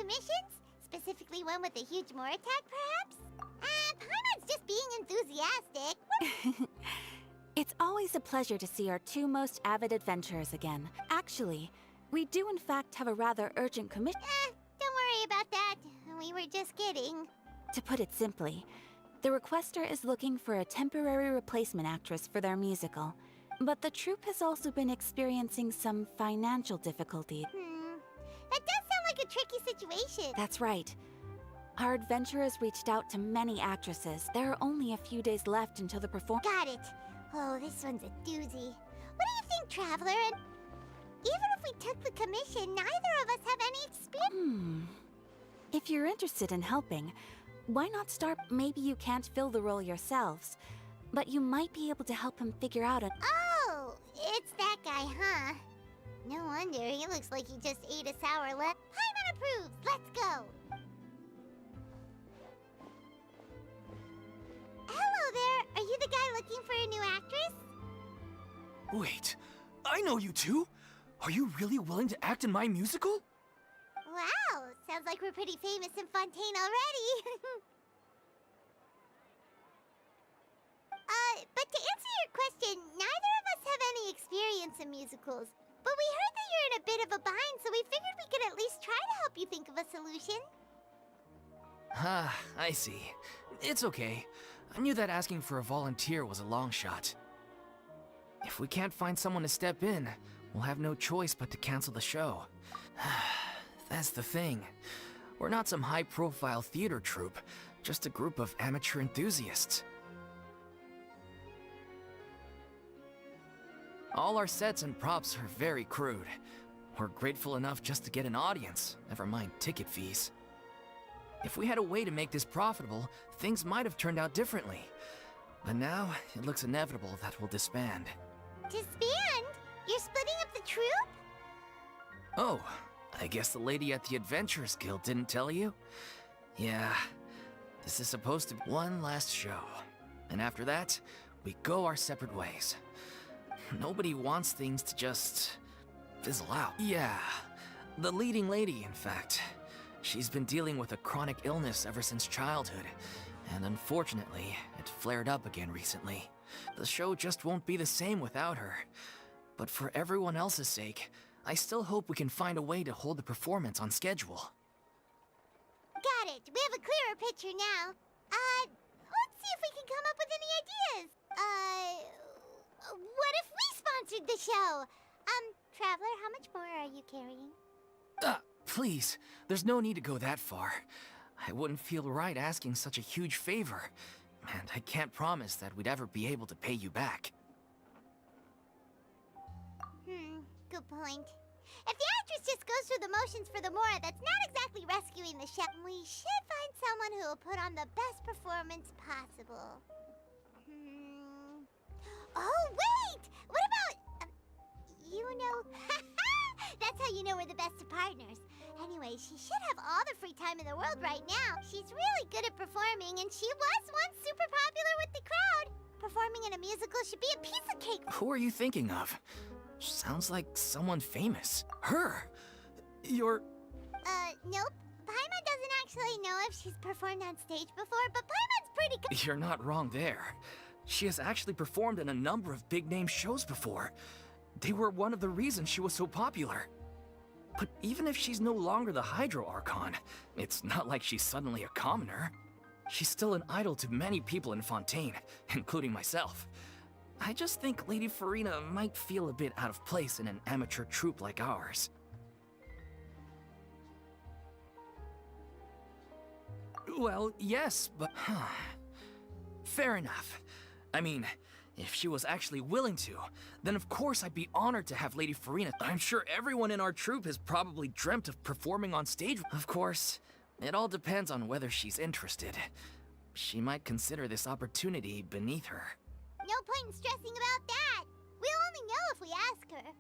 commissions? Specifically one with a huge more attack, perhaps? Paimon's just being enthusiastic. It's always a pleasure to see our two most avid adventurers again. Actually, we do in fact have a rather urgent commission. Don't worry about that. We were just kidding. To put it simply, the requester is looking for a temporary replacement actress for their musical. But the troupe has also been experiencing some financial difficulties. That does sound like a tricky situation. That's right. Our adventurers reached out to many actresses. There are only a few days left until the performance. Got it. Oh, this one's a doozy. What do you think, Traveler? And even if we took the commission, neither of us have any experience. If you're interested in helping, why not start? Maybe you can't fill the role yourselves, but you might be able to help him figure out a... Oh, it's that guy, huh? No wonder, he looks like he just ate a sour lemon. Paimon approves, let's go! Hello there, are you the guy looking for a new actress? Wait, I know you two! Are you really willing to act in my musical? Wow, sounds like we're pretty famous in Fontaine already. But to answer your question, neither of us have any experience in musicals. But we heard that you're in a bit of a bind, so we figured we could at least try to help you think of a solution. Ah, I see. It's okay. I knew that asking for a volunteer was a long shot. If we can't find someone to step in, we'll have no choice but to cancel the show. That's the thing. We're not some high-profile theater troupe, just a group of amateur enthusiasts. All our sets and props are very crude. We're grateful enough just to get an audience, never mind ticket fees. If we had a way to make this profitable, things might have turned out differently. But now, it looks inevitable that we'll disband. Disband? You're splitting up the troupe? Oh, I guess the lady at the Adventurers Guild didn't tell you? Yeah, this is supposed to be one last show. And after that, we go our separate ways. Nobody wants things to just fizzle out. Yeah, the leading lady, in fact. She's been dealing with a chronic illness ever since childhood, and unfortunately, it flared up again recently. The show just won't be the same without her. But for everyone else's sake, I still hope we can find a way to hold the performance on schedule. Got it. We have a clearer picture now. Let's see if we can come up with any ideas. What if we sponsored the show? Traveler, how much more are you carrying? Please, there's no need to go that far. I wouldn't feel right asking such a huge favor, and I can't promise that we'd ever be able to pay you back. Good point. If the actress just goes through the motions for the Mora, that's not exactly rescuing the show. We should find someone who will put on the best performance possible. Oh, wait! What about... you know... That's how you know we're the best of partners. Anyway, she should have all the free time in the world right now. She's really good at performing, and she was once super popular with the crowd. Performing in a musical should be a piece of cake. Who are you thinking of? Sounds like someone famous. Her! You're... Nope. Paimon doesn't actually know if she's performed on stage before, but Paimon's pretty good. You're not wrong there. She has actually performed in a number of big-name shows before. They were one of the reasons she was so popular. But even if she's no longer the Hydro Archon, it's not like she's suddenly a commoner. She's still an idol to many people in Fontaine, including myself. I just think Lady Furina might feel a bit out of place in an amateur troupe like ours. Well, yes, but... Fair enough. I mean, if she was actually willing to, then of course I'd be honored to have Lady Furina. I'm sure everyone in our troupe has probably dreamt of performing on stage. Of course, it all depends on whether she's interested. She might consider this opportunity beneath her. No point in stressing about that. We'll only know if we ask her.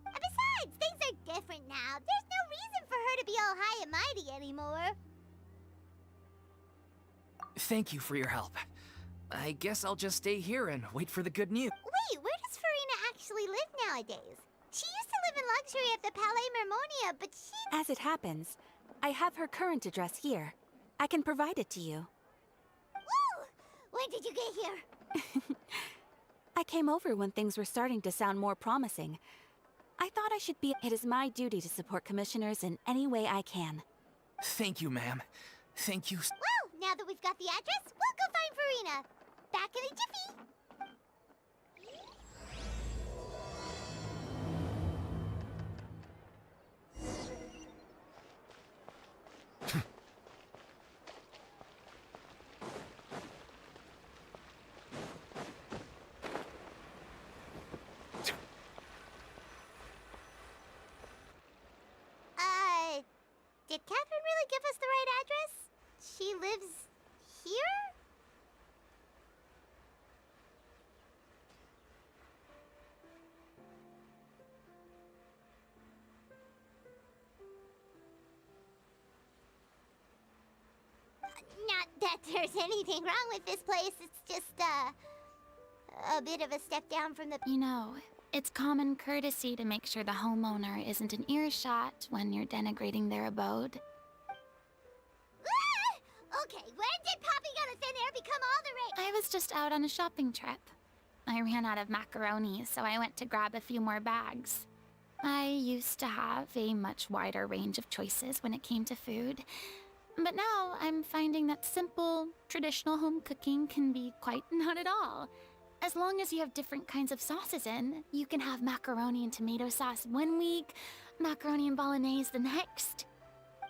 And besides, things are different now. There's no reason for her to be all high and mighty anymore. Thank you for your help. I guess I'll just stay here and wait for the good news. Wait, where does Furina actually live nowadays? She used to live in luxury at the Palais Mermonia, but she... As it happens, I have her current address here. I can provide it to you. Woo! When did you get here? I came over when things were starting to sound more promising. I thought I should be. It is my duty to support commissioners in any way I can. Thank you, ma'am. Thank you. Well, now that we've got the address, we'll go find Furina. Back in a jiffy. Did Catherine really give us the right address? She lives here? Not that there's anything wrong with this place, it's just, a bit of a step down from the... You know, it's common courtesy to make sure the homeowner isn't in earshot when you're denigrating their abode. Ah! Okay, when did popping out of thin air become all the rage? I was just out on a shopping trip. I ran out of macaroni, so I went to grab a few more bags. I used to have a much wider range of choices when it came to food. But now I'm finding that simple, traditional home cooking can be quite not at all. As long as you have different kinds of sauces in, you can have macaroni and tomato sauce one week, macaroni and bolognese the next.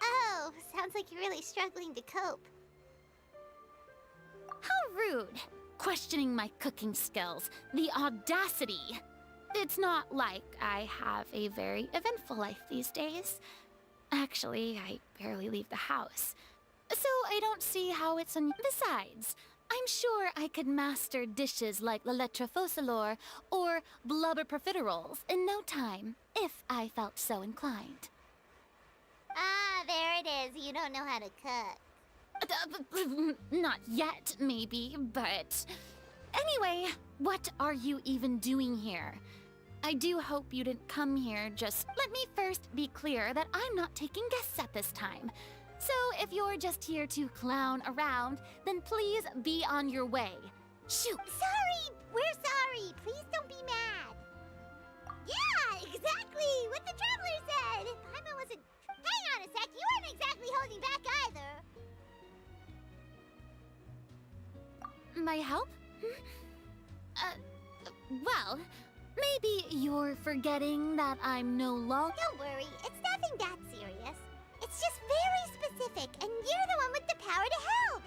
Oh, sounds like you're really struggling to cope. How rude! Questioning my cooking skills. The audacity! It's not like I have a very eventful life these days. Actually, I barely leave the house. So I don't see how it's Besides, I'm sure I could master dishes like la lettre focilor or blubber profiteroles in no time, if I felt so inclined. Ah, there it is. You don't know how to cook. Not yet, maybe, but... Anyway, what are you even doing here? I do hope you didn't come here just... Let me first be clear that I'm not taking guests at this time. So if you're just here to clown around, then please be on your way. Shoot! Sorry! We're sorry! Please don't be mad! Yeah, exactly! What the traveler said! Paimon wasn't... Hang on a sec, you weren't exactly holding back either! My help? Well, maybe you're forgetting that I'm no longer... Don't worry, it's nothing that serious. It's just very specific, and you're the one with the power to help!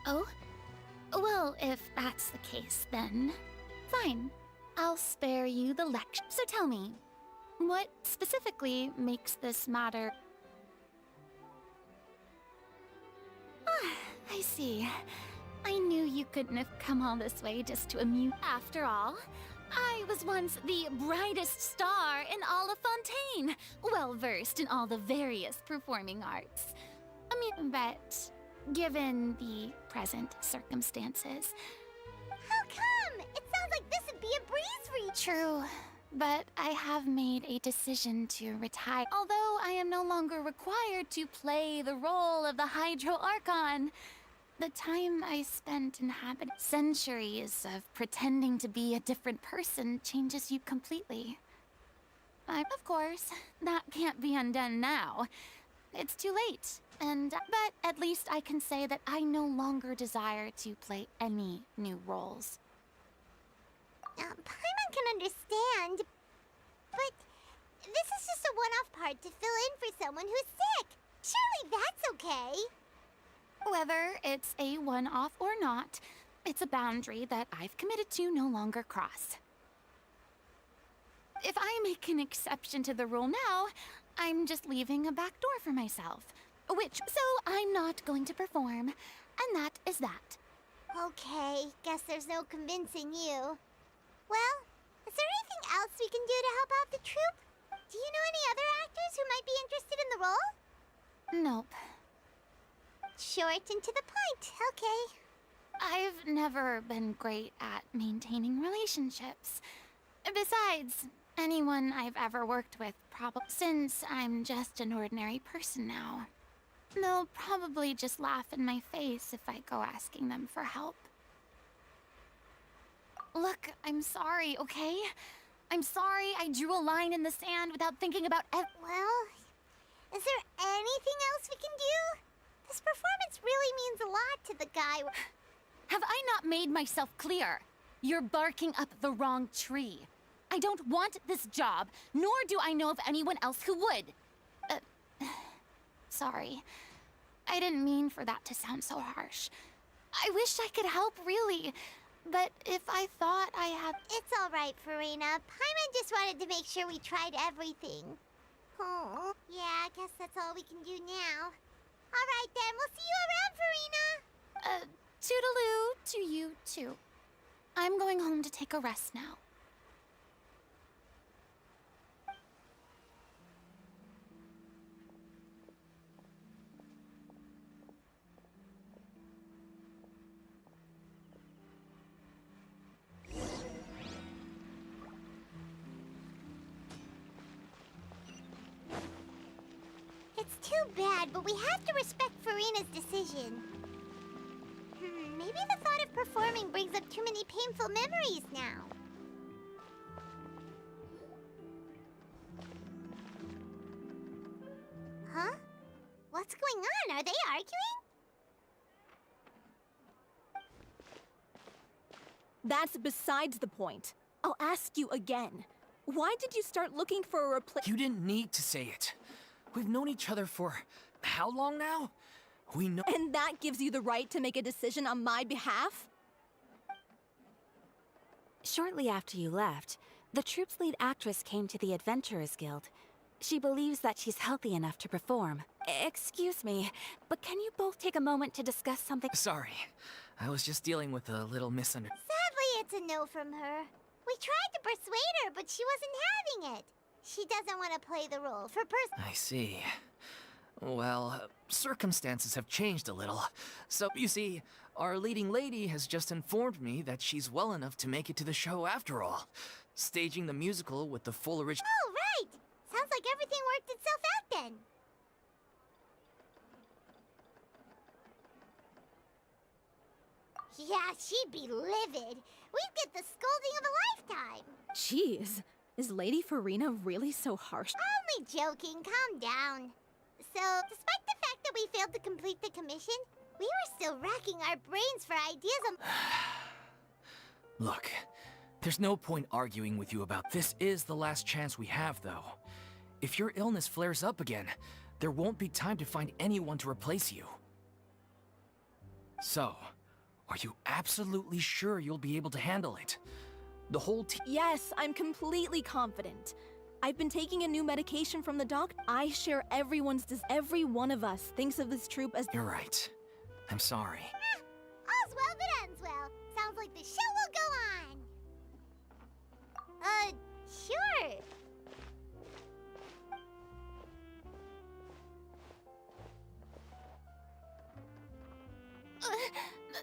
Oh? Well, if that's the case, then... Fine. I'll spare you the lecture. So tell me, what specifically makes this matter? Ah, I see. I knew you couldn't have come all this way just to amuse. After all, I was once the brightest star in all of Fontaine, well-versed in all the various performing arts. But given the present circumstances... How come? It sounds like this would be a breeze for you. True, but I have made a decision to retire. Although I am no longer required to play the role of the Hydro Archon, the time I spent inhabiting centuries of pretending to be a different person changes you completely. Of course, that can't be undone now. It's too late, but at least I can say that I no longer desire to play any new roles. Paimon can understand, but this is just a one-off part to fill in for someone who's sick. Surely that's okay. Whether it's a one-off or not, it's a boundary that I've committed to no longer cross. If I make an exception to the rule now, I'm just leaving a back door for myself. So I'm not going to perform, and that is that. Okay, guess there's no convincing you. Well, is there anything else we can do to help out the troupe? Do you know any other actors who might be interested in the role? Nope. Short and to the point, okay. I've never been great at maintaining relationships. Besides, anyone I've ever worked with, probably. Since I'm just an ordinary person now, they'll probably just laugh in my face if I go asking them for help. Look, I'm sorry, okay? I'm sorry I drew a line in the sand without thinking about Well, is there anything else we can do? This performance really means a lot to the guy. Have I not made myself clear? You're barking up the wrong tree. I don't want this job, nor do I know of anyone else who would. Sorry. I didn't mean for that to sound so harsh. I wish I could help, really. But if I thought I had... It's all right, Furina. Paimon just wanted to make sure we tried everything. Oh, yeah, I guess that's all we can do now. All right, then. We'll see you around, Furina. Toodaloo to you, too. I'm going home to take a rest now. It's too bad, but we have to respect Furina's decision. Maybe the thought of performing brings up too many painful memories now. Huh? What's going on? Are they arguing? That's besides the point. I'll ask you again. Why did you start looking for a replacement? You didn't need to say it. We've known each other for how long now? We know. And that gives you the right to make a decision on my behalf? Shortly after you left, the troupe's lead actress came to the Adventurers Guild. She believes that she's healthy enough to perform. Excuse me, but can you both take a moment to discuss something? Sorry, I was just dealing with a little misunderstanding. Sadly, it's a no from her. We tried to persuade her, but she wasn't having it. She doesn't want to play the role for I see. Well, circumstances have changed a little. So, you see, our leading lady has just informed me that she's well enough to make it to the show after all. Staging the musical with the full original. Oh, right! Sounds like everything worked itself out then. Yeah, she'd be livid. We'd get the scolding of a lifetime. Jeez, is Lady Furina really so harsh? Only joking, calm down. So, despite the fact that we failed to complete the commission, we were still racking our brains for ideas on... Look, there's no point arguing with you about this. Is the last chance we have, though. If your illness flares up again, there won't be time to find anyone to replace you. So, are you absolutely sure you'll be able to handle it? The whole team... Yes, I'm completely confident. I've been taking a new medication from the doctor. I share every one of us thinks of this troupe as... You're right. I'm sorry. All's well that ends well. Sounds like the show will go on. Sure.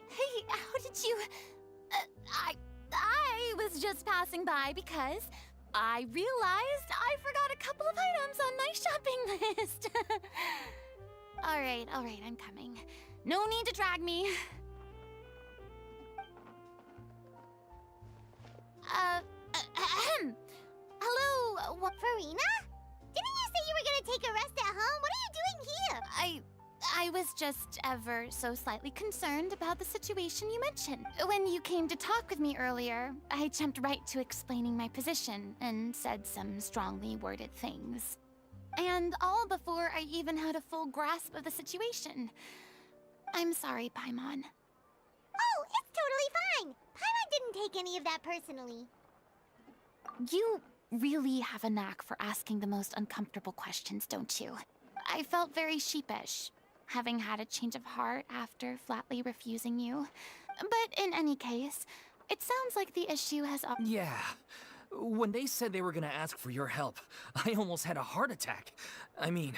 Hey, how did you... I was just passing by because I realized I forgot a couple of items on my shopping list. All right, I'm coming. No need to drag me. Hello, what? Furina? Didn't you say you were gonna take a rest at home? What are you doing here? I was just ever so slightly concerned about the situation you mentioned. When you came to talk with me earlier, I jumped right to explaining my position and said some strongly worded things. And all before I even had a full grasp of the situation. I'm sorry, Paimon. Oh, it's totally fine. Paimon didn't take any of that personally. You really have a knack for asking the most uncomfortable questions, don't you? I felt very sheepish, having had a change of heart after flatly refusing you. But in any case, it sounds like the issue has... Yeah. When they said they were gonna ask for your help, I almost had a heart attack. I mean,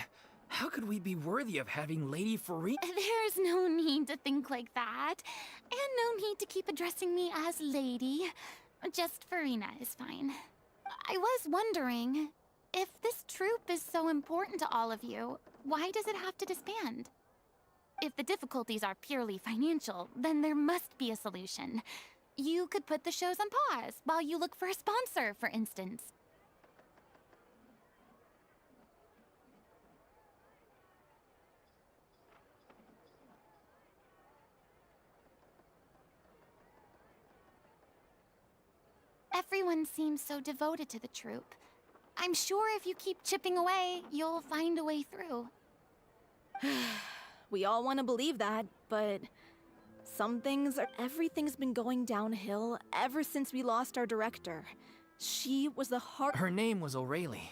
how could we be worthy of having Lady Furina? There's no need to think like that. And no need to keep addressing me as Lady. Just Furina is fine. I was wondering, if this troupe is so important to all of you, why does it have to disband? If the difficulties are purely financial, then there must be a solution. You could put the shows on pause while you look for a sponsor, for instance. Everyone seems so devoted to the troupe. I'm sure if you keep chipping away, you'll find a way through. We all want to believe that, but everything's been going downhill ever since we lost our director. She was the heart. Her name was O'Reilly,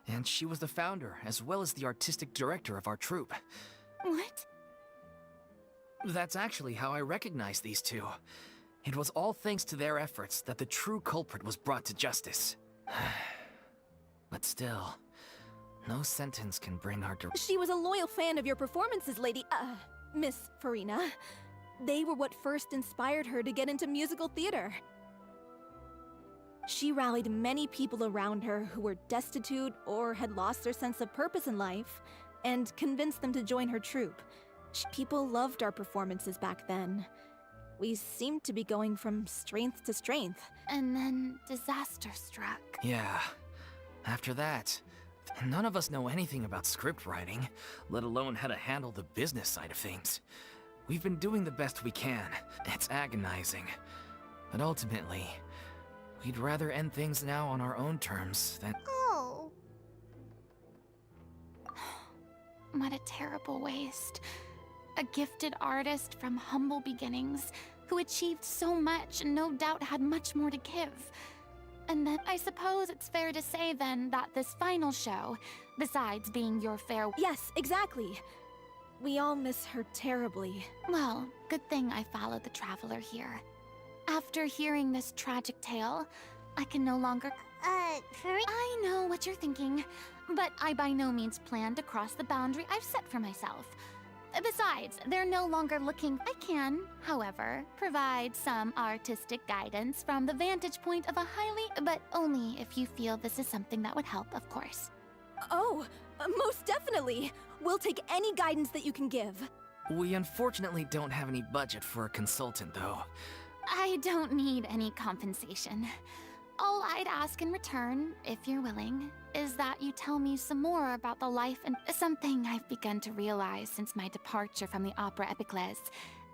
and she was the founder as well as the artistic director of our troupe. What? That's actually how I recognized these two. It was all thanks to their efforts that the true culprit was brought to justice. But still, no sentence can bring our She was a loyal fan of your performances, Miss Furina. They were what first inspired her to get into musical theater. She rallied many people around her who were destitute or had lost their sense of purpose in life, and convinced them to join her troupe. People loved our performances back then. We seemed to be going from strength to strength. And then disaster struck. Yeah. After that, none of us know anything about script writing, let alone how to handle the business side of things. We've been doing the best we can. It's agonizing. But ultimately, we'd rather end things now on our own terms than— Oh. What a terrible waste. A gifted artist from humble beginnings, who achieved so much and no doubt had much more to give. And then I suppose it's fair to say then that this final show, besides being your farewell— Yes, exactly. We all miss her terribly. Well, good thing I followed the traveler here. After hearing this tragic tale, I can no longer— Furry? I know what you're thinking, but I by no means plan to cross the boundary I've set for myself. Besides, they're no longer looking— I can, however, provide some artistic guidance from the vantage point of a but only if you feel this is something that would help, of course. Oh, most definitely. We'll take any guidance that you can give. We unfortunately don't have any budget for a consultant, though. I don't need any compensation. All I'd ask in return, if you're willing, is that you tell me some more about the life and— Something I've begun to realize since my departure from the Opera Epicles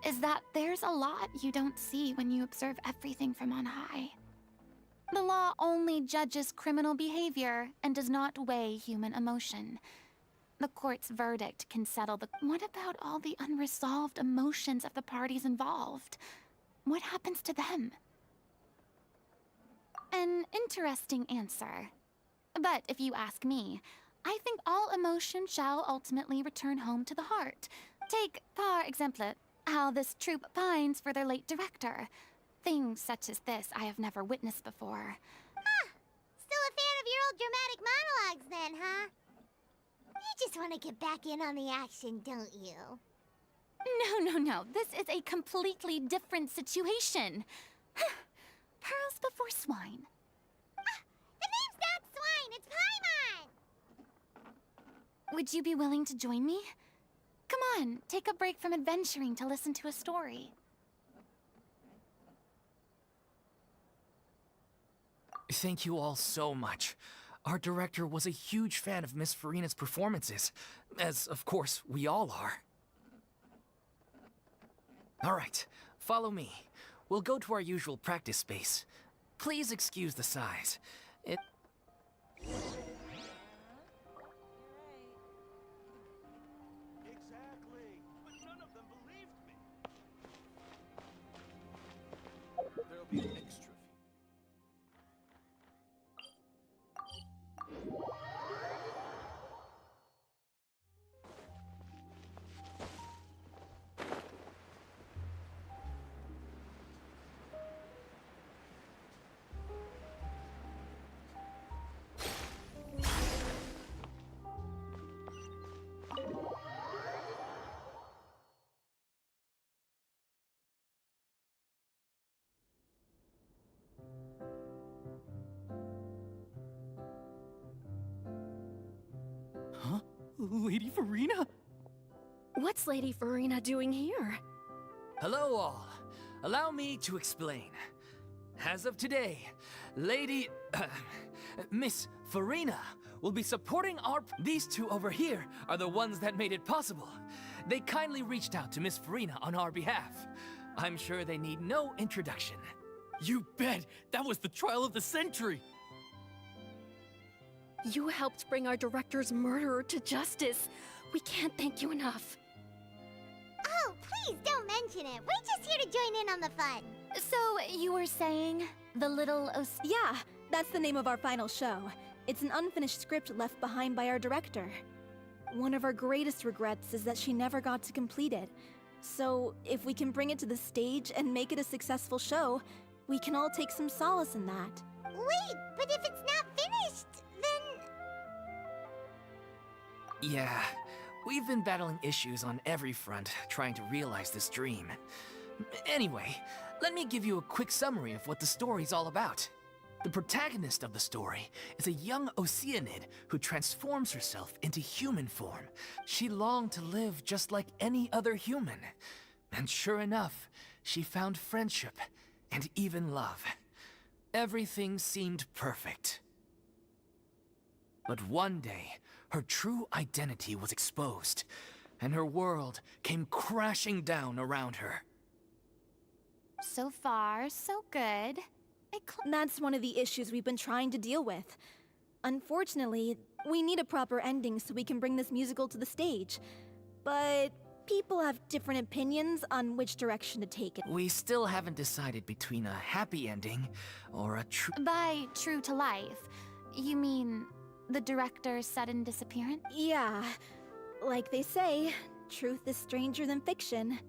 is that there's a lot you don't see when you observe everything from on high. The law only judges criminal behavior and does not weigh human emotion. The court's verdict can settle the— What about all the unresolved emotions of the parties involved? What happens to them? An interesting answer. But if you ask me, I think all emotion shall ultimately return home to the heart. Take, par exemple, how this troupe pines for their late director. Things such as this I have never witnessed before. Huh. Still a fan of your old dramatic monologues then, huh? You just want to get back in on the action, don't you? No. This is a completely different situation. Pearls before swine. The name's not Swine, it's Paimon! Would you be willing to join me? Come on, take a break from adventuring to listen to a story. Thank you all so much. Our director was a huge fan of Miss Furina's performances, as of course we all are. All right, follow me. We'll go to our usual practice space. Please excuse the size. Exactly, but none of them believed me. There'll be an extra fee. Lady Furina? What's Lady Furina doing here? Hello all. Allow me to explain. As of today, Miss Furina will be supporting our... These two over here are the ones that made it possible. They kindly reached out to Miss Furina on our behalf. I'm sure they need no introduction. You bet! That was the trial of the century! You helped bring our director's murderer to justice. We can't thank you enough. Oh, please don't mention it. We're just here to join in on the fun. So, you were saying the little Yeah, that's the name of our final show. It's an unfinished script left behind by our director. One of our greatest regrets is that she never got to complete it. So, if we can bring it to the stage and make it a successful show, we can all take some solace in that. Wait, but if it's not finished, then... Yeah, we've been battling issues on every front trying to realize this dream. Anyway, let me give you a quick summary of what the story's all about. The protagonist of the story is a young Oceanid who transforms herself into human form. She longed to live just like any other human. And sure enough, she found friendship and even love. Everything seemed perfect. But one day, her true identity was exposed, and her world came crashing down around her. So far, so good. That's one of the issues we've been trying to deal with. Unfortunately, we need a proper ending so we can bring this musical to the stage. But people have different opinions on which direction to take it. We still haven't decided between a happy ending or a true... By true to life, you mean the director's sudden disappearance? Yeah, like they say, truth is stranger than fiction.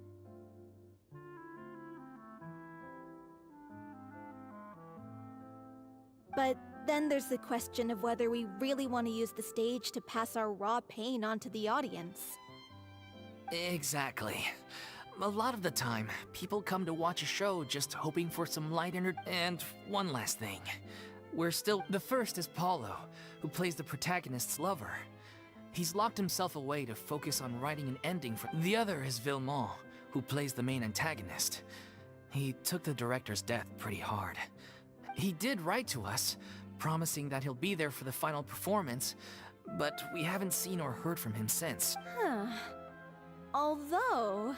But then there's the question of whether we really want to use the stage to pass our raw pain onto the audience. Exactly. A lot of the time, people come to watch a show just hoping for some light And one last thing. The first is Paulo, who plays the protagonist's lover. He's locked himself away to focus on writing an ending for... The other is Villemont, who plays the main antagonist. He took the director's death pretty hard. He did write to us, promising that he'll be there for the final performance, but we haven't seen or heard from him since. Huh. Although,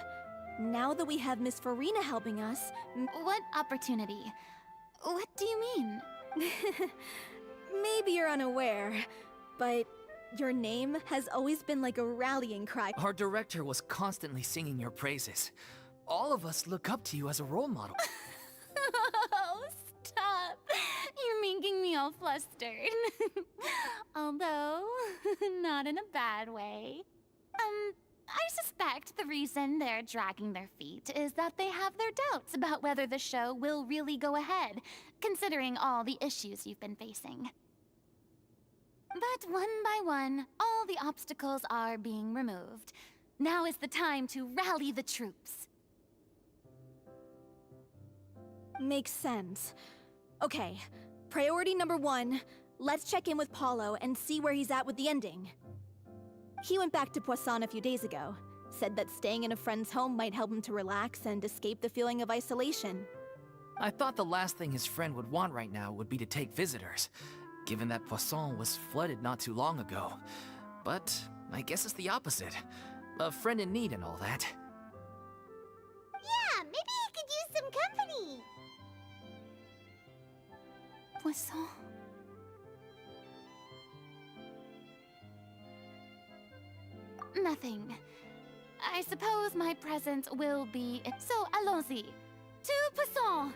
now that we have Miss Furina helping us... What opportunity? What do you mean? Maybe you're unaware, but your name has always been like a rallying cry. Our director was constantly singing your praises. All of us look up to you as a role model. Oh, stop! You're making me all flustered. Although, not in a bad way. I suspect the reason they're dragging their feet is that they have their doubts about whether the show will really go ahead, considering all the issues you've been facing. But one by one, all the obstacles are being removed. Now is the time to rally the troops. Makes sense. Okay, priority number 1, let's check in with Paulo and see where he's at with the ending. He went back to Poisson a few days ago, said that staying in a friend's home might help him to relax and escape the feeling of isolation. I thought the last thing his friend would want right now would be to take visitors, given that Poisson was flooded not too long ago. But I guess it's the opposite. A friend in need and all that. Yeah, maybe he could use some company. Poisson. Nothing. I suppose my presence will be... So, allons-y. To Poisson!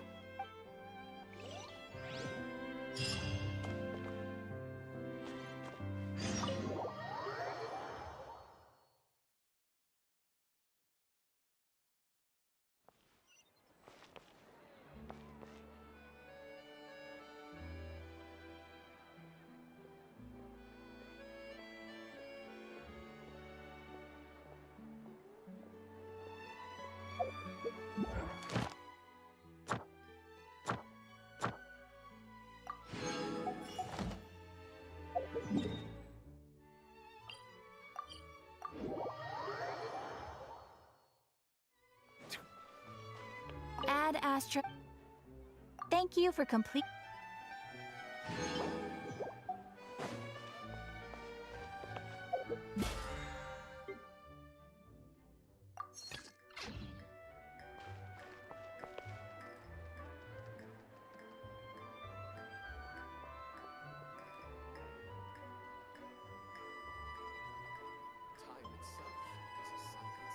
last trip. Thank you for complete. Time itself is a silence.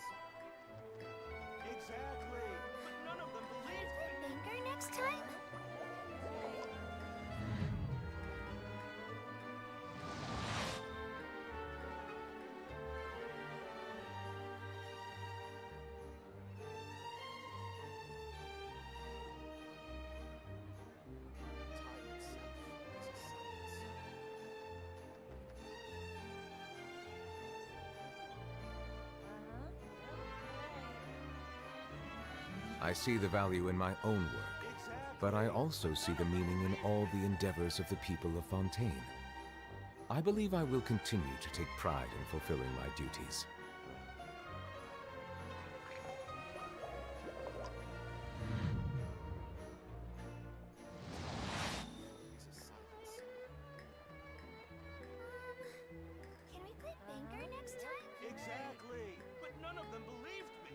Exactly. But none of them believed me. Banker next time? Time itself is a silence. I see the value in my own work, but I also see the meaning in all the endeavors of the people of Fontaine. I believe I will continue to take pride in fulfilling my duties. Is a silence. Can we play Banker next time? Exactly. But none of them believed me.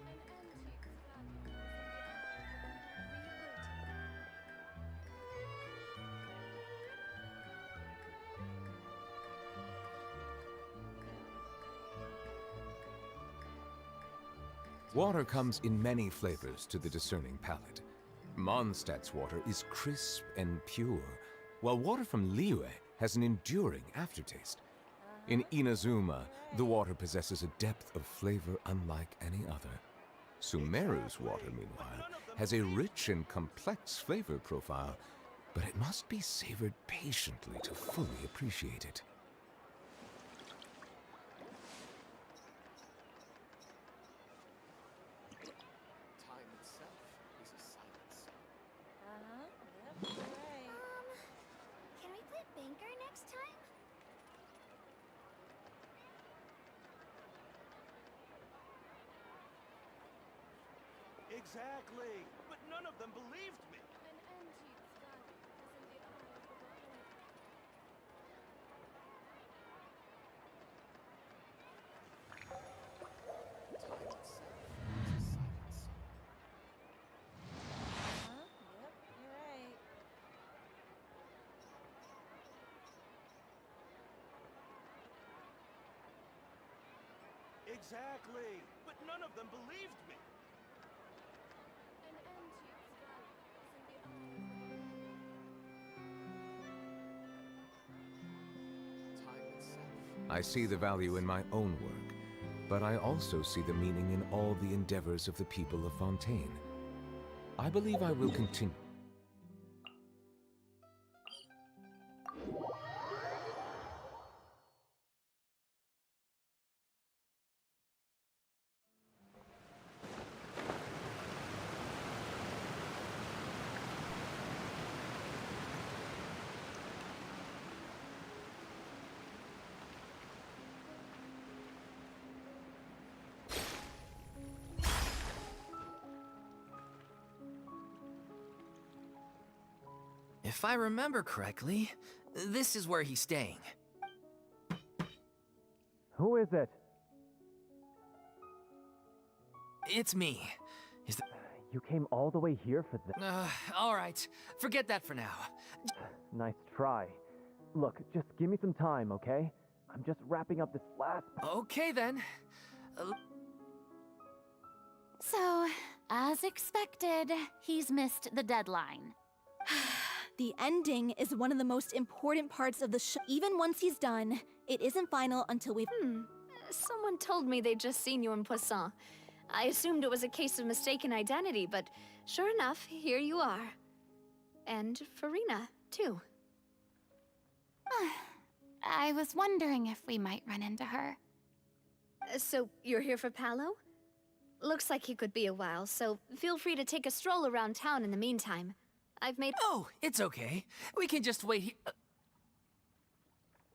Water comes in many flavors to the discerning palate. Mondstadt's water is crisp and pure, while water from Liyue has an enduring aftertaste. In Inazuma, the water possesses a depth of flavor unlike any other. Sumeru's water, meanwhile, has a rich and complex flavor profile, but it must be savored patiently to fully appreciate it. Time itself is a silence. Can we play Banker next time? Exactly. But none of them believed me. Time itself is a silence. Exactly. But none of them believed me. Time itself. I see the value in my own work, but I also see the meaning in all the endeavors of the people of Fontaine. I believe I will continue. If I remember correctly, this is where he's staying. Who is it? It's me. You came all the way here for this. All right. Forget that for now. Nice try. Look, just give me some time, okay? I'm just wrapping up this last... Okay then. So, as expected, he's missed the deadline. The ending is one of the most important parts of the show. Even once he's done, it isn't final until we've... Someone told me they'd just seen you in Poisson. I assumed it was a case of mistaken identity, but sure enough, here you are. And Furina, too. I was wondering if we might run into her. So, you're here for Paolo? Looks like he could be a while, so feel free to take a stroll around town in the meantime. I've made... Oh, it's okay. We can just wait here.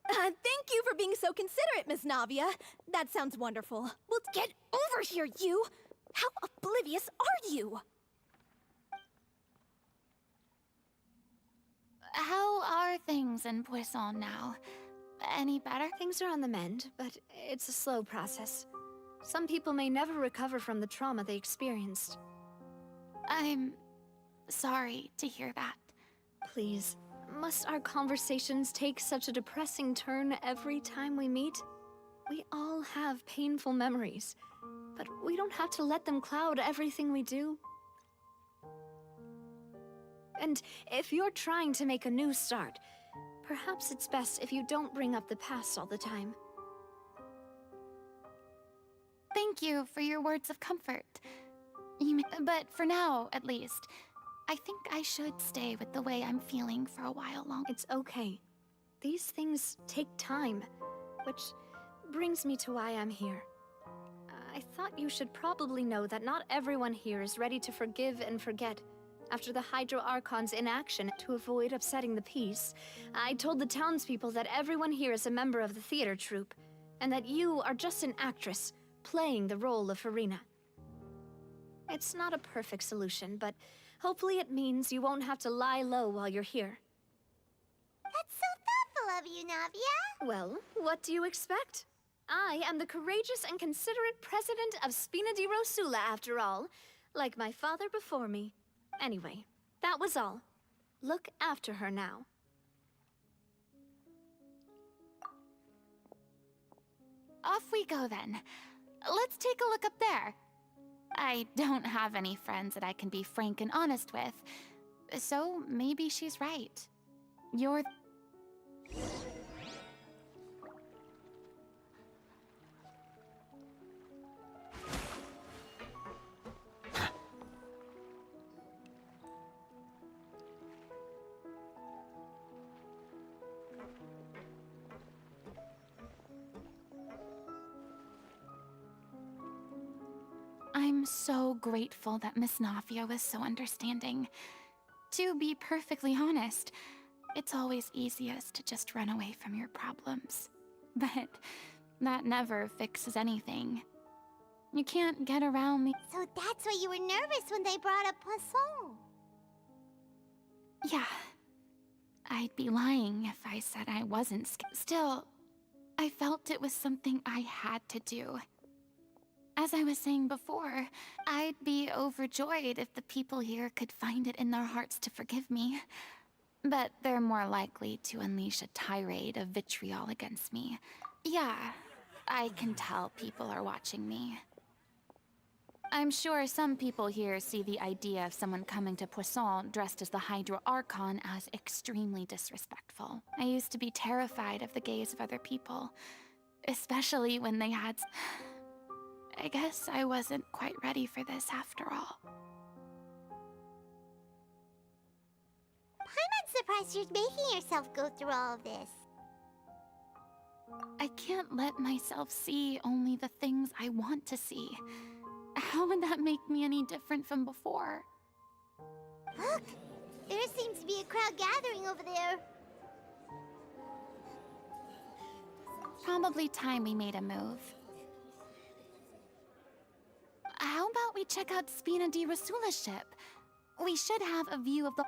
Thank you for being so considerate, Miss Navia. That sounds wonderful. Well, get over here, you! How oblivious are you? How are things in Poisson now? Any better? Things are on the mend, but it's a slow process. Some people may never recover from the trauma they experienced. I'm sorry to hear that. Please, must our conversations take such a depressing turn every time we meet? We all have painful memories, but we don't have to let them cloud everything we do. And if you're trying to make a new start, perhaps it's best if you don't bring up the past all the time. Thank you for your words of comfort. But for now, at least, I think I should stay with the way I'm feeling for a while longer. It's okay. These things take time, which brings me to why I'm here. I thought you should probably know that not everyone here is ready to forgive and forget. After the Hydro Archon's inaction to avoid upsetting the peace, I told the townspeople that everyone here is a member of the theater troupe, and that you are just an actress playing the role of Furina. It's not a perfect solution, but hopefully it means you won't have to lie low while you're here. That's so thoughtful of you, Navia. Well, what do you expect? I am the courageous and considerate president of Spina di Rosula, after all, like my father before me. Anyway, that was all. Look after her now. Off we go then. Let's take a look up there. I don't have any friends that I can be frank and honest with, so maybe she's right. You're... I'm so grateful that Miss Nafia was so understanding. To be perfectly honest, it's always easiest to just run away from your problems. But that never fixes anything. You can't get around the... So that's why you were nervous when they brought up Poisson. Yeah. I'd be lying if I said I wasn't Still, I felt it was something I had to do. As I was saying before, I'd be overjoyed if the people here could find it in their hearts to forgive me. But they're more likely to unleash a tirade of vitriol against me. Yeah, I can tell people are watching me. I'm sure some people here see the idea of someone coming to Poisson dressed as the Hydro Archon as extremely disrespectful. I used to be terrified of the gaze of other people, especially when they had... I guess I wasn't quite ready for this after all. I'm not surprised you're making yourself go through all of this. I can't let myself see only the things I want to see. How would that make me any different from before? Look! There seems to be a crowd gathering over there. Probably time we made a move. How about we check out Spina di Rosula's ship? We should have a view of the...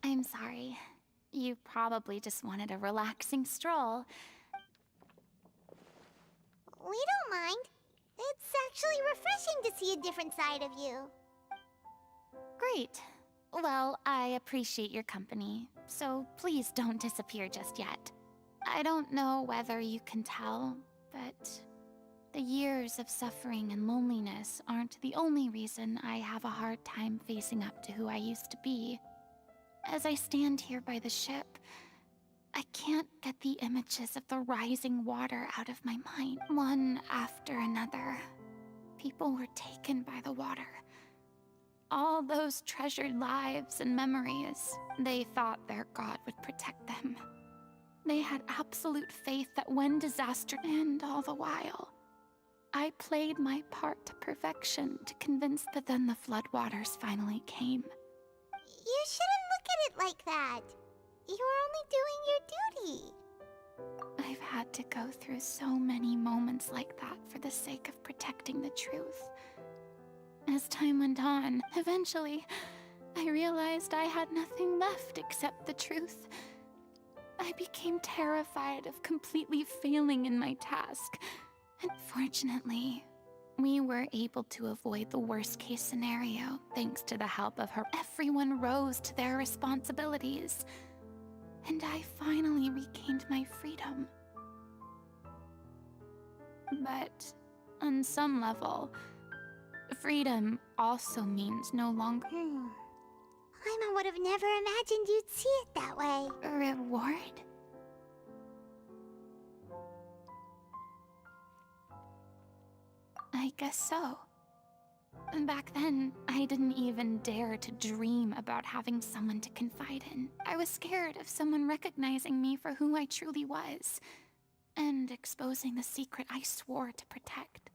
I'm sorry. You probably just wanted a relaxing stroll. We don't mind. It's actually refreshing to see a different side of you. Great. Well, I appreciate your company, so please don't disappear just yet. I don't know whether you can tell, but the years of suffering and loneliness aren't the only reason I have a hard time facing up to who I used to be. As I stand here by the ship, I can't get the images of the rising water out of my mind. One after another, people were taken by the water. All those treasured lives and memories, they thought their god would protect them. They had absolute faith that when disaster and all the while, I played my part to perfection to convince that then the floodwaters finally came. You shouldn't look at it like that. You were only doing your duty. I've had to go through so many moments like that for the sake of protecting the truth. As time went on, eventually, I realized I had nothing left except the truth. I became terrified of completely failing in my task. And fortunately, we were able to avoid the worst-case scenario thanks to the help of her. Everyone rose to their responsibilities, and I finally regained my freedom. But on some level, freedom also means no longer Paimon would have never imagined you'd see it that way. a reward. I guess so. Back then, I didn't even dare to dream about having someone to confide in. I was scared of someone recognizing me for who I truly was, and exposing the secret I swore to protect.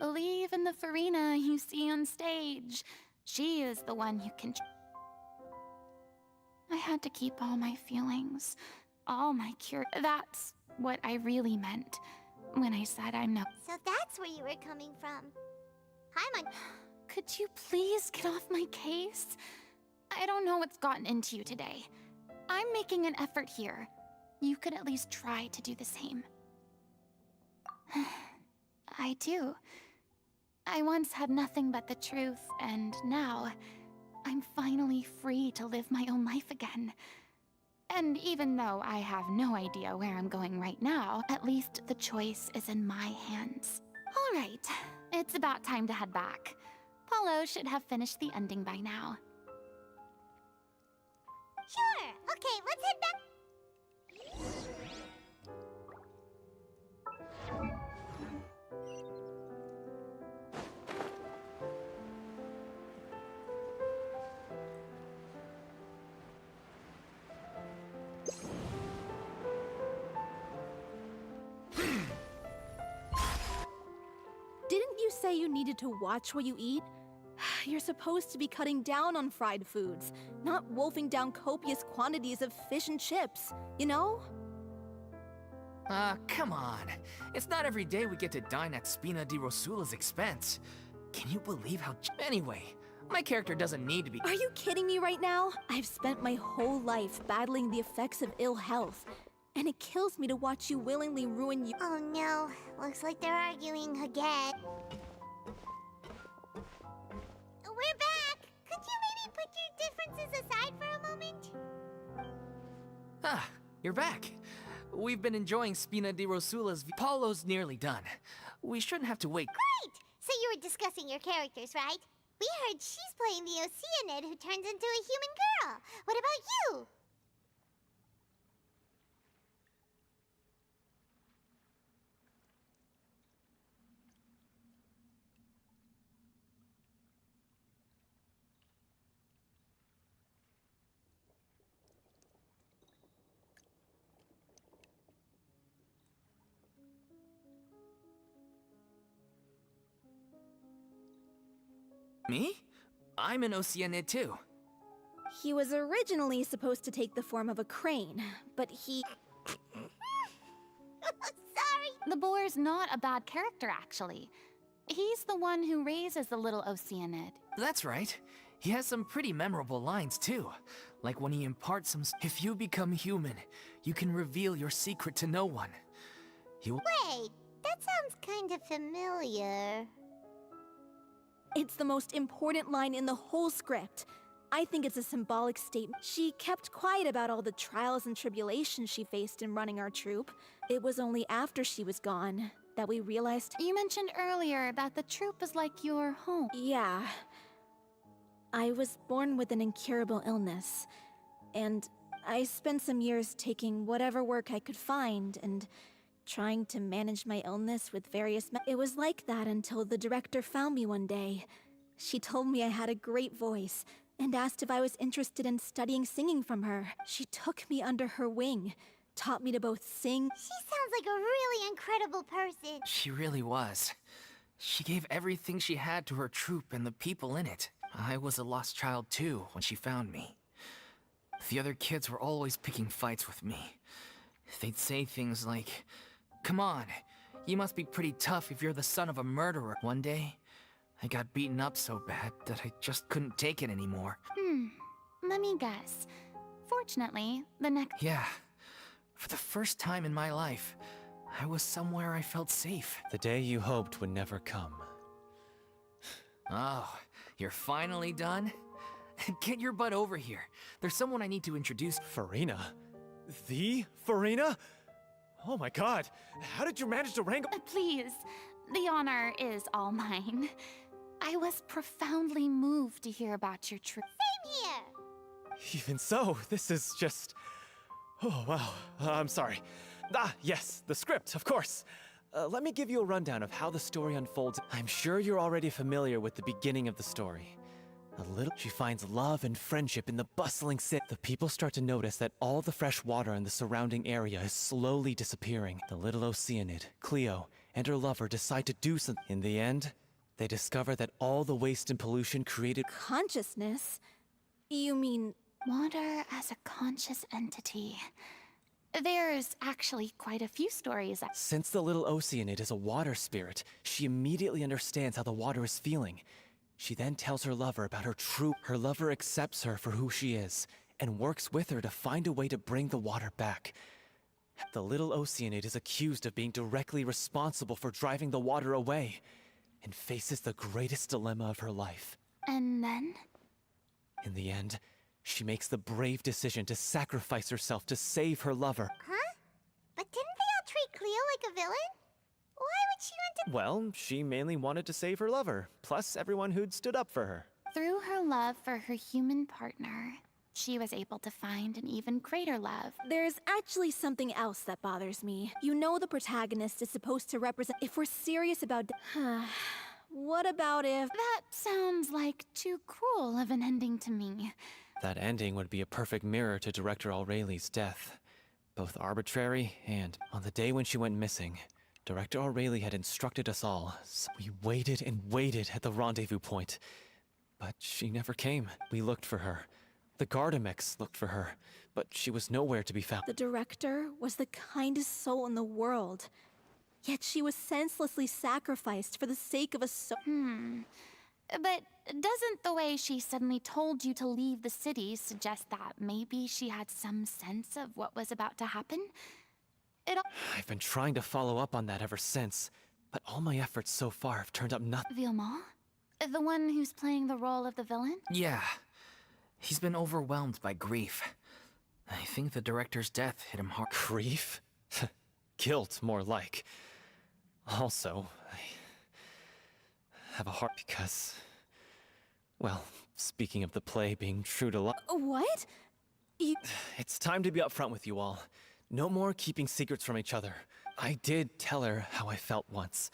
Believe in the Furina you see on stage. She is the one you can I had to keep all my feelings, all my That's what I really meant when I said I'm no. So that's where you were coming from. Paimon. Could you please get off my case? I don't know what's gotten into you today. I'm making an effort here. You could at least try to do the same. I do. I once had nothing but the truth, and now I'm finally free to live my own life again. And even though I have no idea where I'm going right now, at least the choice is in my hands. All right, it's about time to head back. Paulo should have finished the ending by now. Sure. Okay, let's head back. Didn't you say you needed to watch what you eat? You're supposed to be cutting down on fried foods, not wolfing down copious quantities of fish and chips, you know? Come on. It's not every day we get to dine at Spina di Rosula's expense. Can you believe how... Anyway, my character doesn't need to be... Are you kidding me right now? I've spent my whole life battling the effects of ill health, and it kills me to watch you willingly ruin you. Oh no, looks like they're arguing again. We're back! Could you maybe put your differences aside for a moment? Ah, you're back. We've been enjoying Spina di Rosula's... Paulo's nearly done. We shouldn't have to wait. Great! So you were discussing your characters, right? We heard she's playing the Oceanid who turns into a human girl. What about you? Me? I'm an Oceanid too. He was originally supposed to take the form of a crane, but he... Sorry. The boar's not a bad character, actually. He's the one who raises the little Oceanid. That's right. He has some pretty memorable lines too. Like when he imparts some... If you become human, you can reveal your secret to no one. Wait, that sounds kind of familiar. It's the most important line in the whole script. I think it's a symbolic statement. She kept quiet about all the trials and tribulations she faced in running our troupe. It was only after she was gone that we realized... You mentioned earlier that the troupe is like your home. Yeah. I was born with an incurable illness, and I spent some years taking whatever work I could find and trying to manage my illness with It was like that until the director found me one day. She told me I had a great voice and asked if I was interested in studying singing from her. She took me under her wing, taught me to both sing. She sounds like a really incredible person. She really was. She gave everything she had to her troupe and the people in it. I was a lost child too when she found me. The other kids were always picking fights with me. They'd say things like, "Come on, you must be pretty tough if you're the son of a murderer." One day, I got beaten up so bad that I just couldn't take it anymore. Let me guess. Fortunately, the next... Yeah. For the first time in my life, I was somewhere I felt safe. The day you hoped would never come. Oh, you're finally done? Get your butt over here. There's someone I need to introduce. Furina? The Furina? Oh my god, how did you manage to wrangle— Please, the honor is all mine. I was profoundly moved to hear about your truth. Same here. Even so, this is just... Oh, wow. I'm sorry. Ah, yes, the script, of course. Let me give you a rundown of how the story unfolds. I'm sure you're already familiar with the beginning of the story. She finds love and friendship in the bustling city. The people start to notice that all the fresh water in the surrounding area is slowly disappearing. The little Oceanid, Cleo, and her lover decide to do something. In the end, they discover that all the waste and pollution created— Consciousness? You mean... Water as a conscious entity. There's actually quite a few stories. Since the little Oceanid is a water spirit, she immediately understands how the water is feeling. She then tells her lover about her true— Her lover accepts her for who she is, and works with her to find a way to bring the water back. The little Oceanid is accused of being directly responsible for driving the water away, and faces the greatest dilemma of her life. And then? In the end, she makes the brave decision to sacrifice herself to save her lover. Huh? But didn't they all treat Cleo like a villain? Why would she want to— Well, she mainly wanted to save her lover, plus everyone who'd stood up for her. Through her love for her human partner, she was able to find an even greater love. There's actually something else that bothers me. You know the protagonist is supposed to represent— If we're serious about— What about if— That sounds like too cruel of an ending to me. That ending would be a perfect mirror to Director Aureli's death. Both arbitrary and— On the day when she went missing, Director Aureli had instructed us all, so we waited and waited at the rendezvous point. But she never came. We looked for her. The Gardamex looked for her, but she was nowhere to be found. The director was the kindest soul in the world, yet she was senselessly sacrificed for the sake of a But doesn't the way she suddenly told you to leave the city suggest that maybe she had some sense of what was about to happen? I've been trying to follow up on that ever since, but all my efforts so far have turned up nothing. Villemont? The one who's playing the role of the villain? Yeah. He's been overwhelmed by grief. I think the director's death hit him hard. Grief? Guilt, more like. Also, I have a heart because... Well, speaking of the play being true to life... What? It's time to be upfront with you all. No more keeping secrets from each other. I did tell her how I felt once,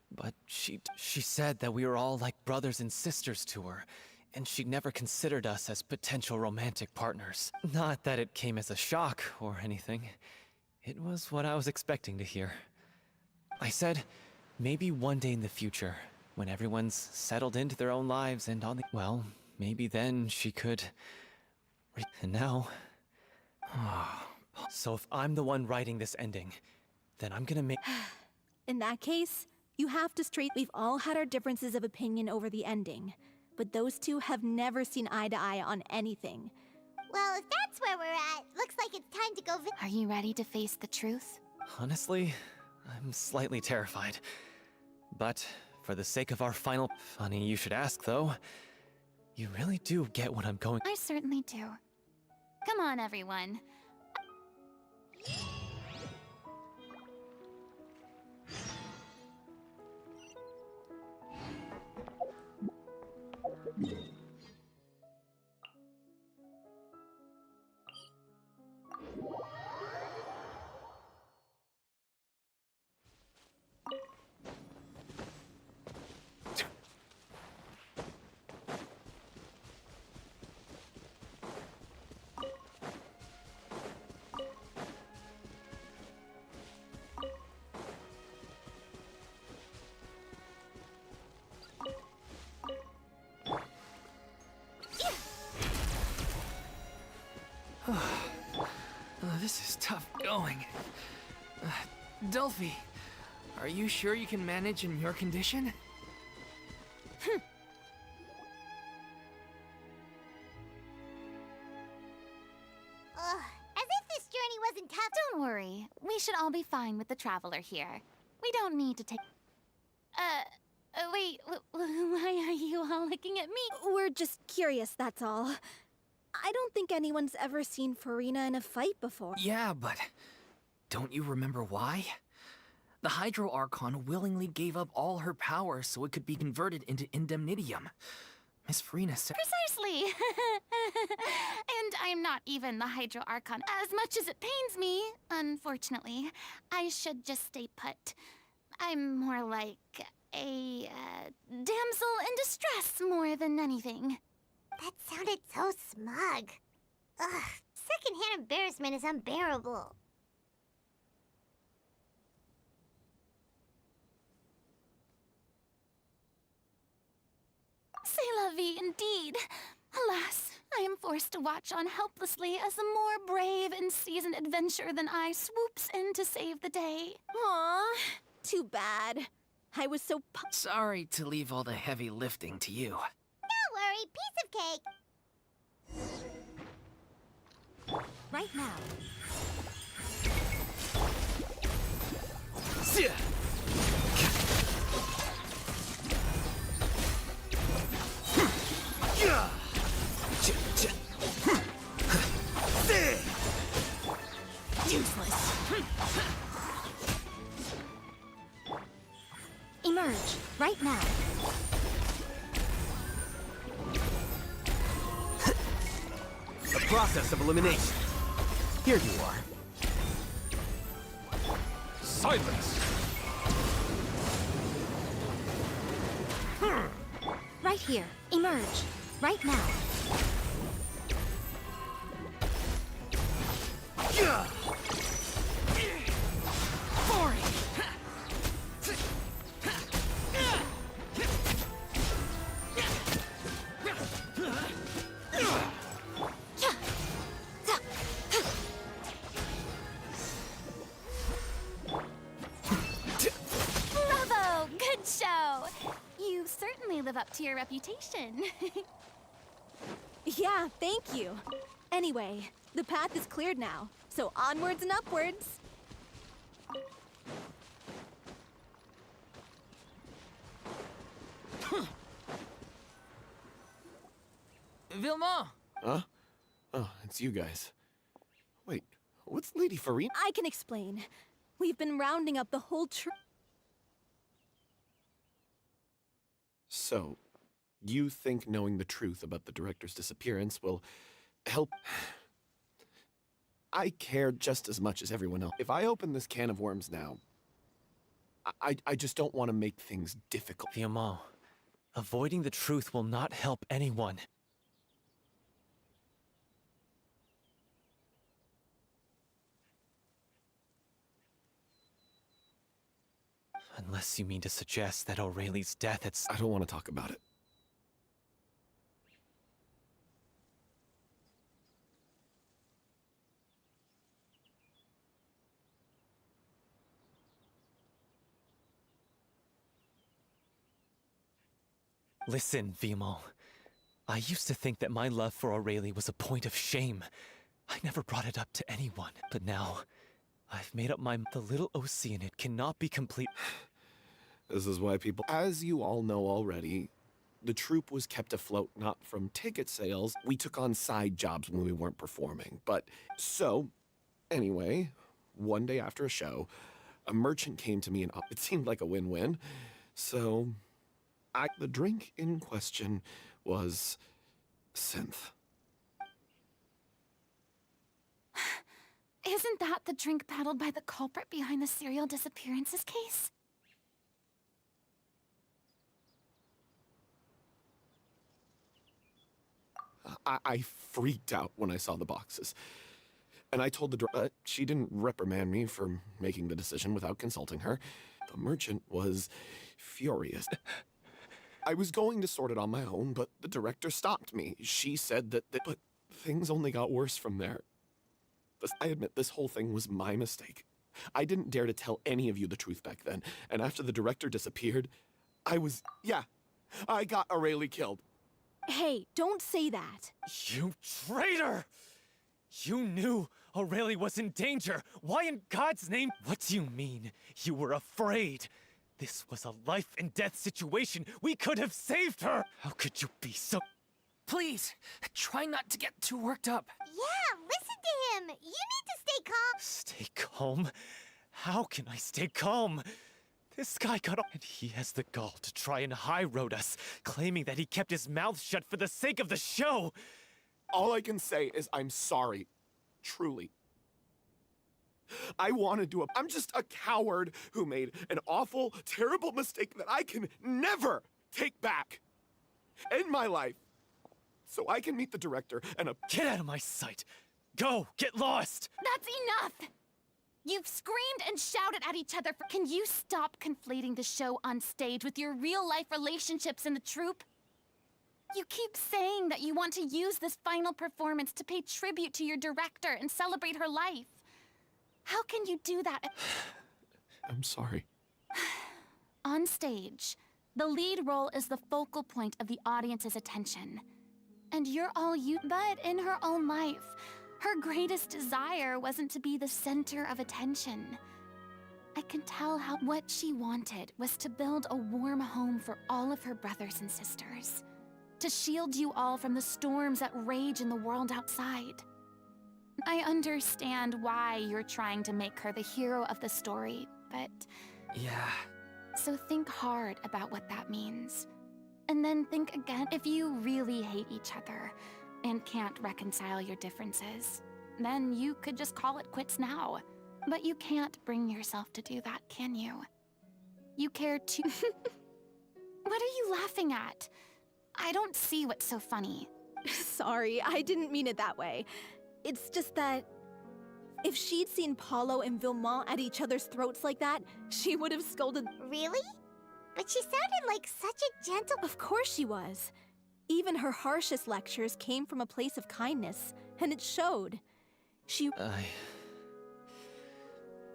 but she said that we were all like brothers and sisters to her, and she'd never considered us as potential romantic partners. Not that it came as a shock or anything. It was what I was expecting to hear. I said, maybe one day in the future, when everyone's settled into their own lives and on the— Well, maybe then she could... And now... So if I'm the one writing this ending, then I'm gonna make— In that case, you have to straight— We've all had our differences of opinion over the ending, but those two have never seen eye to eye on anything. Well, if that's where we're at, looks like it's time to go Are you ready to face the truth? Honestly, I'm slightly terrified. But for the sake of our final— Funny you should ask, though. You really do get what I'm going— I certainly do. Come on, everyone. going. Delphi, are you sure you can manage in your condition? As if this journey wasn't tough. Don't worry. We should all be fine with the traveler here. We don't need to take... wait, why are you all looking at me? We're just curious, that's all. I don't think anyone's ever seen Furina in a fight before. Yeah, but don't you remember why? The Hydro Archon willingly gave up all her power so it could be converted into indemnitium. Miss Furina said— Precisely. And I'm not even the Hydro Archon. As much as it pains me, unfortunately, I should just stay put. I'm more like a damsel in distress more than anything. That sounded so smug. Ugh, secondhand embarrassment is unbearable. C'est la vie, indeed. Alas, I am forced to watch on helplessly as a more brave and seasoned adventurer than I swoops in to save the day. Aw, too bad. I was so Sorry to leave all the heavy lifting to you. Don't worry, piece of cake. Right now. Useless. Emerge. Right now. The process of elimination. Here you are. Silence! Right here. Emerge. Right now. Bravo! Good show! You certainly live up to your reputation. Yeah, thank you. Anyway, the path is cleared now, so onwards and upwards. Vilma! Huh? Oh, it's you guys. Wait, what's Lady Furina? I can explain. We've been rounding up the whole So, you think knowing the truth about the director's disappearance will help? I care just as much as everyone else. If I open this can of worms now, I just don't want to make things difficult. Fiamma, avoiding the truth will not help anyone. Unless you mean to suggest that Aurelie's death had... I don't want to talk about it. Listen, Vimal. I used to think that my love for Aurelie was a point of shame. I never brought it up to anyone. But now, I've made up my mind. The little Oceanid cannot be complete. This is why people... As you all know already, the troupe was kept afloat not from ticket sales. We took on side jobs when we weren't performing. But, so, anyway, one day after a show, a merchant came to me and it seemed like a win-win. So, the drink in question was synth. Isn't that the drink paddled by the culprit behind the serial disappearances case? I freaked out when I saw the boxes. And I told the director, she didn't reprimand me for making the decision without consulting her. The merchant was furious. I was going to sort it on my own, but the director stopped me. She said but things only got worse from there. I admit this whole thing was my mistake. I didn't dare to tell any of you the truth back then, and after the director disappeared, I got Aurelie killed. Hey, don't say that. You traitor! You knew Aurelie was in danger. Why in God's name? What do you mean? You were afraid. This was a life and death situation. We could have saved her. How could you be so... Please, try not to get too worked up. Yeah, listen to him. You need to stay calm. Stay calm? How can I stay calm? This guy got off, and he has the gall to try and high-road us, claiming that he kept his mouth shut for the sake of the show. All I can say is I'm sorry. Truly. I wanted to... I'm just a coward who made an awful, terrible mistake that I can never take back in my life. So I can meet the director and Get out of my sight! Go! Get lost! That's enough! You've screamed and shouted at each other for— Can you stop conflating the show on stage with your real-life relationships in the troupe? You keep saying that you want to use this final performance to pay tribute to your director and celebrate her life. How can you do that? I'm sorry. On stage, the lead role is the focal point of the audience's attention. And you're all you— But in her own life, her greatest desire wasn't to be the center of attention. I can tell how what she wanted was to build a warm home for all of her brothers and sisters. To shield you all from the storms that rage in the world outside. I understand why you're trying to make her the hero of the story, but... Yeah. So think hard about what that means. And then think again. If you really hate each other and can't reconcile your differences, then you could just call it quits now. But you can't bring yourself to do that, can you? You care too... What are you laughing at? I don't see what's so funny. Sorry, I didn't mean it that way. It's just that if she'd seen Paulo and Villemont at each other's throats like that, she would have scolded. Really? But she sounded like such a gentle... Of course she was. Even her harshest lectures came from a place of kindness, and it showed.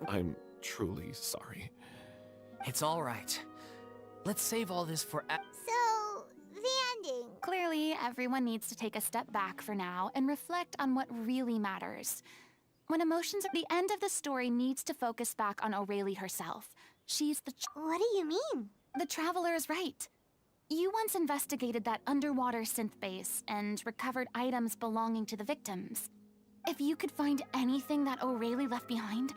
I'm truly sorry. It's all right. Let's save all this for... So, the ending. Clearly, everyone needs to take a step back for now and reflect on what really matters. When emotions are... The end of the story needs to focus back on Aurelie herself. She's the... What do you mean? The Traveler is right. You once investigated that underwater synth base and recovered items belonging to the victims. If you could find anything that Aurelie left behind,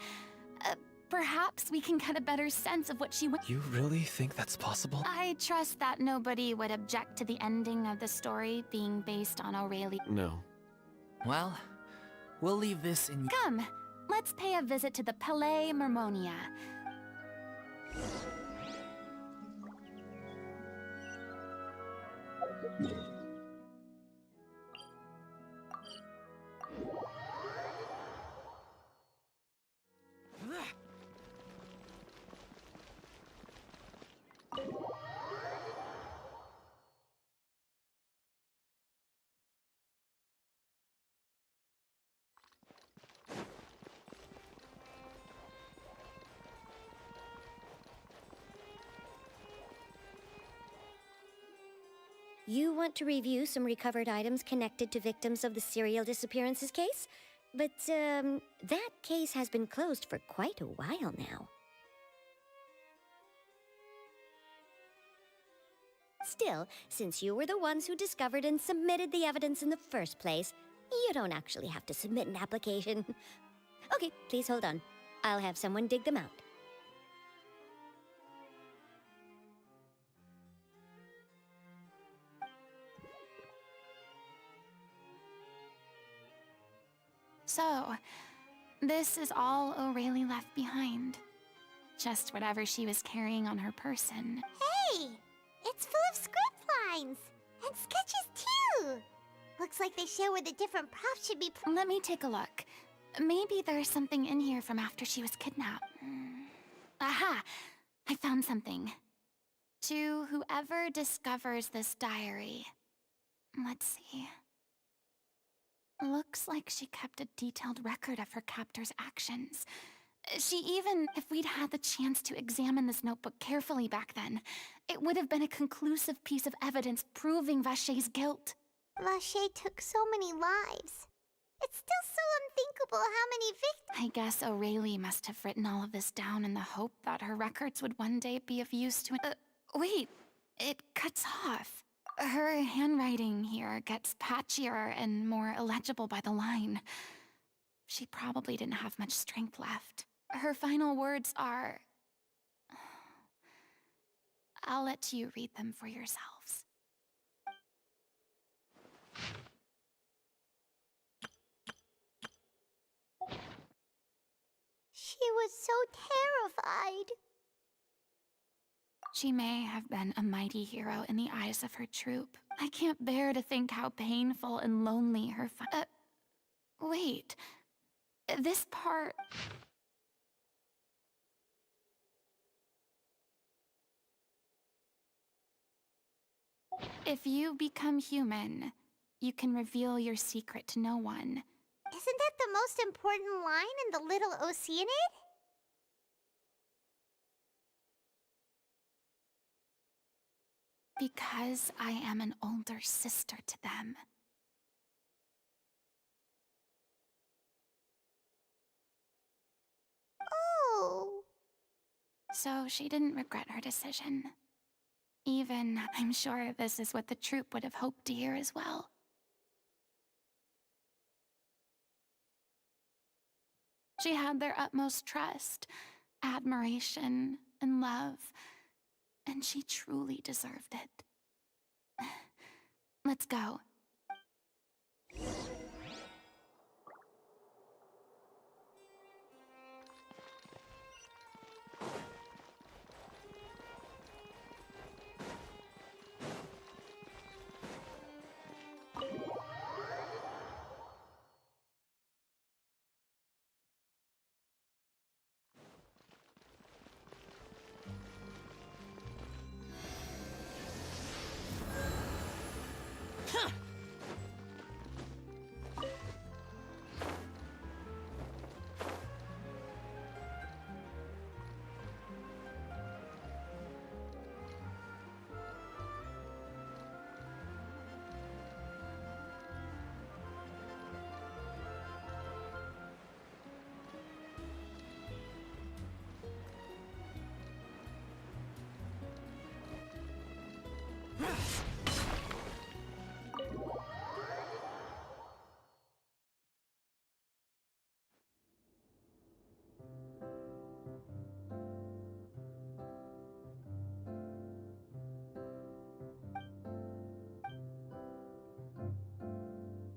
perhaps we can get a better sense of what she went... You really think that's possible? I trust that nobody would object to the ending of the story being based on Aurelie. No. Well, we'll leave this in... Come, let's pay a visit to the Palais Mermonia. You want to review some recovered items connected to victims of the serial disappearances case? But, that case has been closed for quite a while now. Still, since you were the ones who discovered and submitted the evidence in the first place, you don't actually have to submit an application. Okay, please hold on. I'll have someone dig them out. So, this is all Aurelie left behind. Just whatever she was carrying on her person. Hey! It's full of script lines! And sketches, too! Looks like they show where the different props should be... Let me take a look. Maybe there's something in here from after she was kidnapped. Aha! I found something. To whoever discovers this diary. Let's see. Looks like she kept a detailed record of her captor's actions. She even, if we'd had the chance to examine this notebook carefully back then, it would have been a conclusive piece of evidence proving Vache's guilt. Vache took so many lives. It's still so unthinkable how many victims. I guess Aurelie must have written all of this down in the hope that her records would one day be of use to wait, it cuts off. Her handwriting here gets patchier and more illegible by the line. She probably didn't have much strength left. Her final words are... I'll let you read them for yourselves. She was so terrified. She may have been a mighty hero in the eyes of her troop. I can't bear to think how painful and lonely her wait. This part... If you become human, you can reveal your secret to no one. Isn't that the most important line in the Little Oceanid? Because I am an older sister to them. Oh. So she didn't regret her decision. Even, I'm sure this is what the troupe would have hoped to hear as well. She had their utmost trust, admiration, and love, and she truly deserved it. Let's go.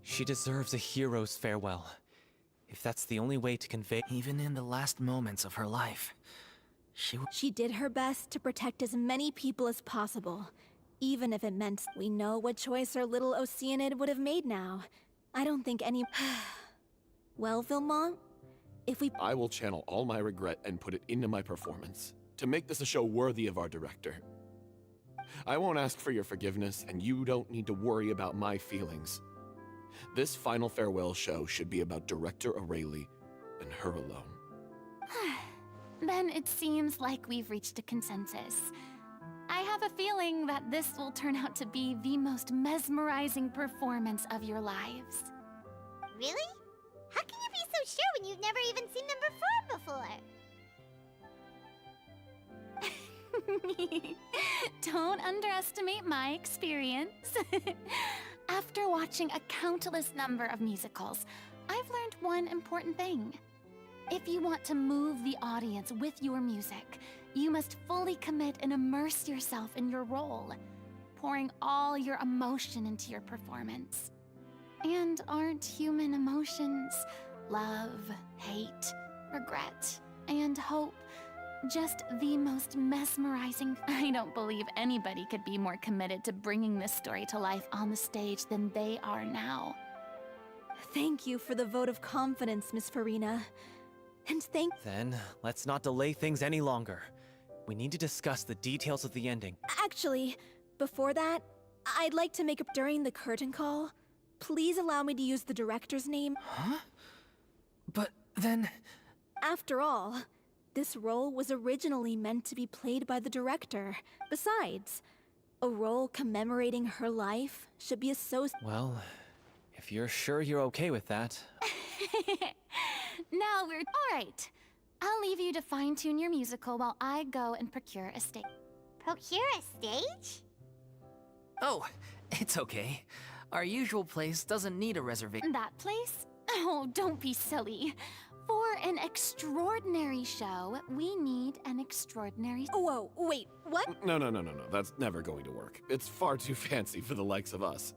She deserves a hero's farewell. If that's the only way to convey... Even in the last moments of her life, She did her best to protect as many people as possible, even if it meant we know what choice our little Oceanid would have made now. I don't think any... Well, Vilmont, if we... I will channel all my regret and put it into my performance, to make this a show worthy of our director. I won't ask for your forgiveness, and you don't need to worry about my feelings. This final farewell show should be about Director Aurelie and her alone. Then it seems like we've reached a consensus. I have a feeling that this will turn out to be the most mesmerizing performance of your lives. Really? How can you be so sure when you've never even seen them perform before? Don't underestimate my experience. After watching a countless number of musicals, I've learned one important thing. If you want to move the audience with your music, you must fully commit and immerse yourself in your role, pouring all your emotion into your performance. And aren't human emotions, love, hate, regret, and hope, just the most mesmerizing? I don't believe anybody could be more committed to bringing this story to life on the stage than they are now. Thank you for the vote of confidence, Miss Furina. And Then, let's not delay things any longer. We need to discuss the details of the ending. Actually, before that, I'd like to make up during the curtain call. please allow me to use the director's name? Huh? But then... After all, this role was originally meant to be played by the director. Besides, a role commemorating her life should be associated. Well, if you're sure you're okay with that. Now we're alright. I'll leave you to fine-tune your musical while I go and procure a stage. Procure a stage? Oh, it's okay. Our usual place doesn't need a reservation. That place? Oh, don't be silly. For an extraordinary show, we need an extraordinary... Whoa, wait, what? No. That's never going to work. It's far too fancy for the likes of us.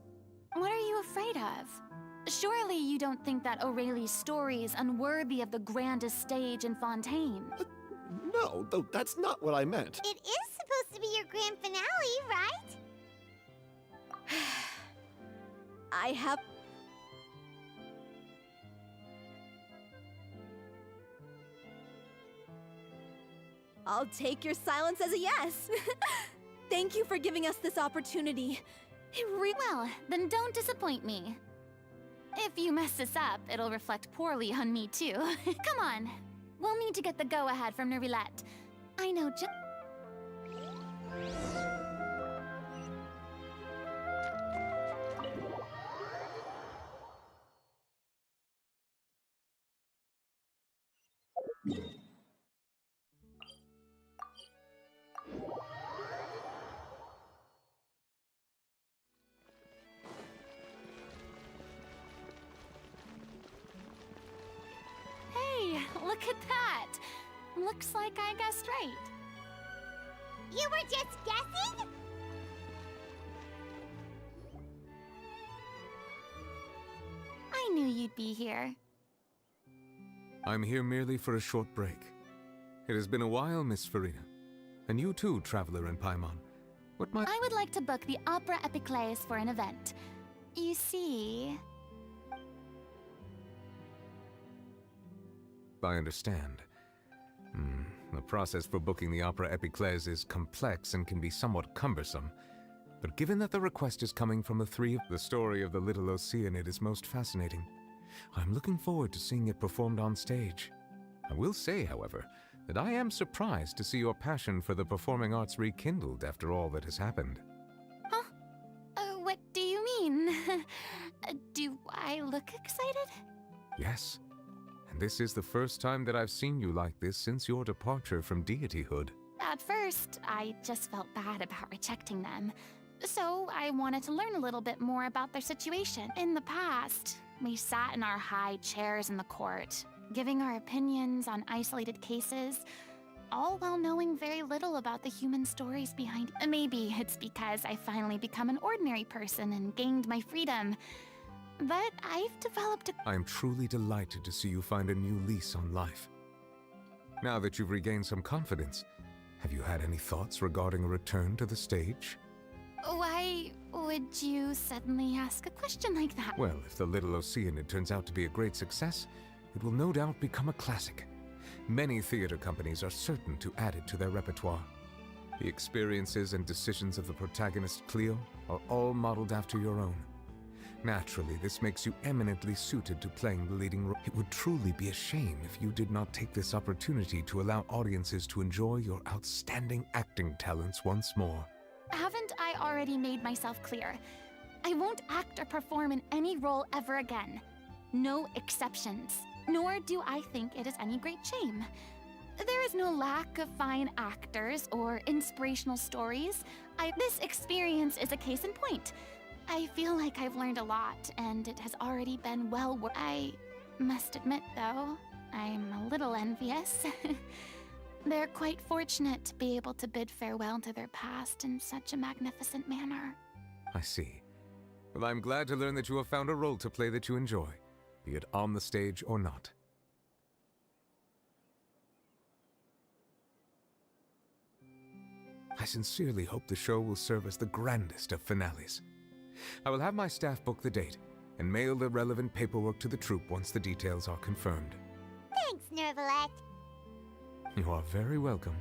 What are you afraid of? Surely you don't think that Aurelie's story is unworthy of the grandest stage in Fontaine? No, though that's not what I meant. It is supposed to be your grand finale, right? I have... I'll take your silence as a yes. Thank you for giving us this opportunity. Well, then don't disappoint me. If you mess this up, it'll reflect poorly on me too. Come on, we'll need to get the go-ahead from Nervilette. I know just... Hey, look at that! Looks like I guessed right. You were just guessing? I knew you'd be here. I'm here merely for a short break. It has been a while, Miss Furina. And you too, traveler in Paimon. What might... I would like to book the Opera Epiclese for an event. You see... I understand. The process for booking the Opera Epiclese is complex and can be somewhat cumbersome. But given that the request is coming from the story of the Little Oceanid is most fascinating. I'm looking forward to seeing it performed on stage. I will say, however, that I am surprised to see your passion for the performing arts rekindled after all that has happened. Huh? What do you mean? Do I look excited? Yes. And this is the first time that I've seen you like this since your departure from deityhood. At first, I just felt bad about rejecting them. So I wanted to learn a little bit more about their situation. In the past, we sat in our high chairs in the court, giving our opinions on isolated cases, all while knowing very little about the human stories behind. Maybe it's because I finally become an ordinary person and gained my freedom. But I've developed a... I am truly delighted to see you find a new lease on life. Now that you've regained some confidence, have you had any thoughts regarding a return to the stage? Why would you suddenly ask a question like that? Well, if the Little Oceanid turns out to be a great success, it will no doubt become a classic. Many theater companies are certain to add it to their repertoire. The experiences and decisions of the protagonist Cleo are all modeled after your own. Naturally, this makes you eminently suited to playing the leading role. It would truly be a shame if you did not take this opportunity to allow audiences to enjoy your outstanding acting talents once more. Haven't I already made myself clear? I won't act or perform in any role ever again. No exceptions. Nor do I think it is any great shame. There is no lack of fine actors or inspirational stories. This experience is a case in point. I feel like I've learned a lot, and it has already been well worth. I must admit, though, I'm a little envious. They're quite fortunate to be able to bid farewell to their past in such a magnificent manner. I see. Well, I'm glad to learn that you have found a role to play that you enjoy, be it on the stage or not. I sincerely hope the show will serve as the grandest of finales. I will have my staff book the date and mail the relevant paperwork to the troupe once the details are confirmed. Thanks, Nervilette. You are very welcome.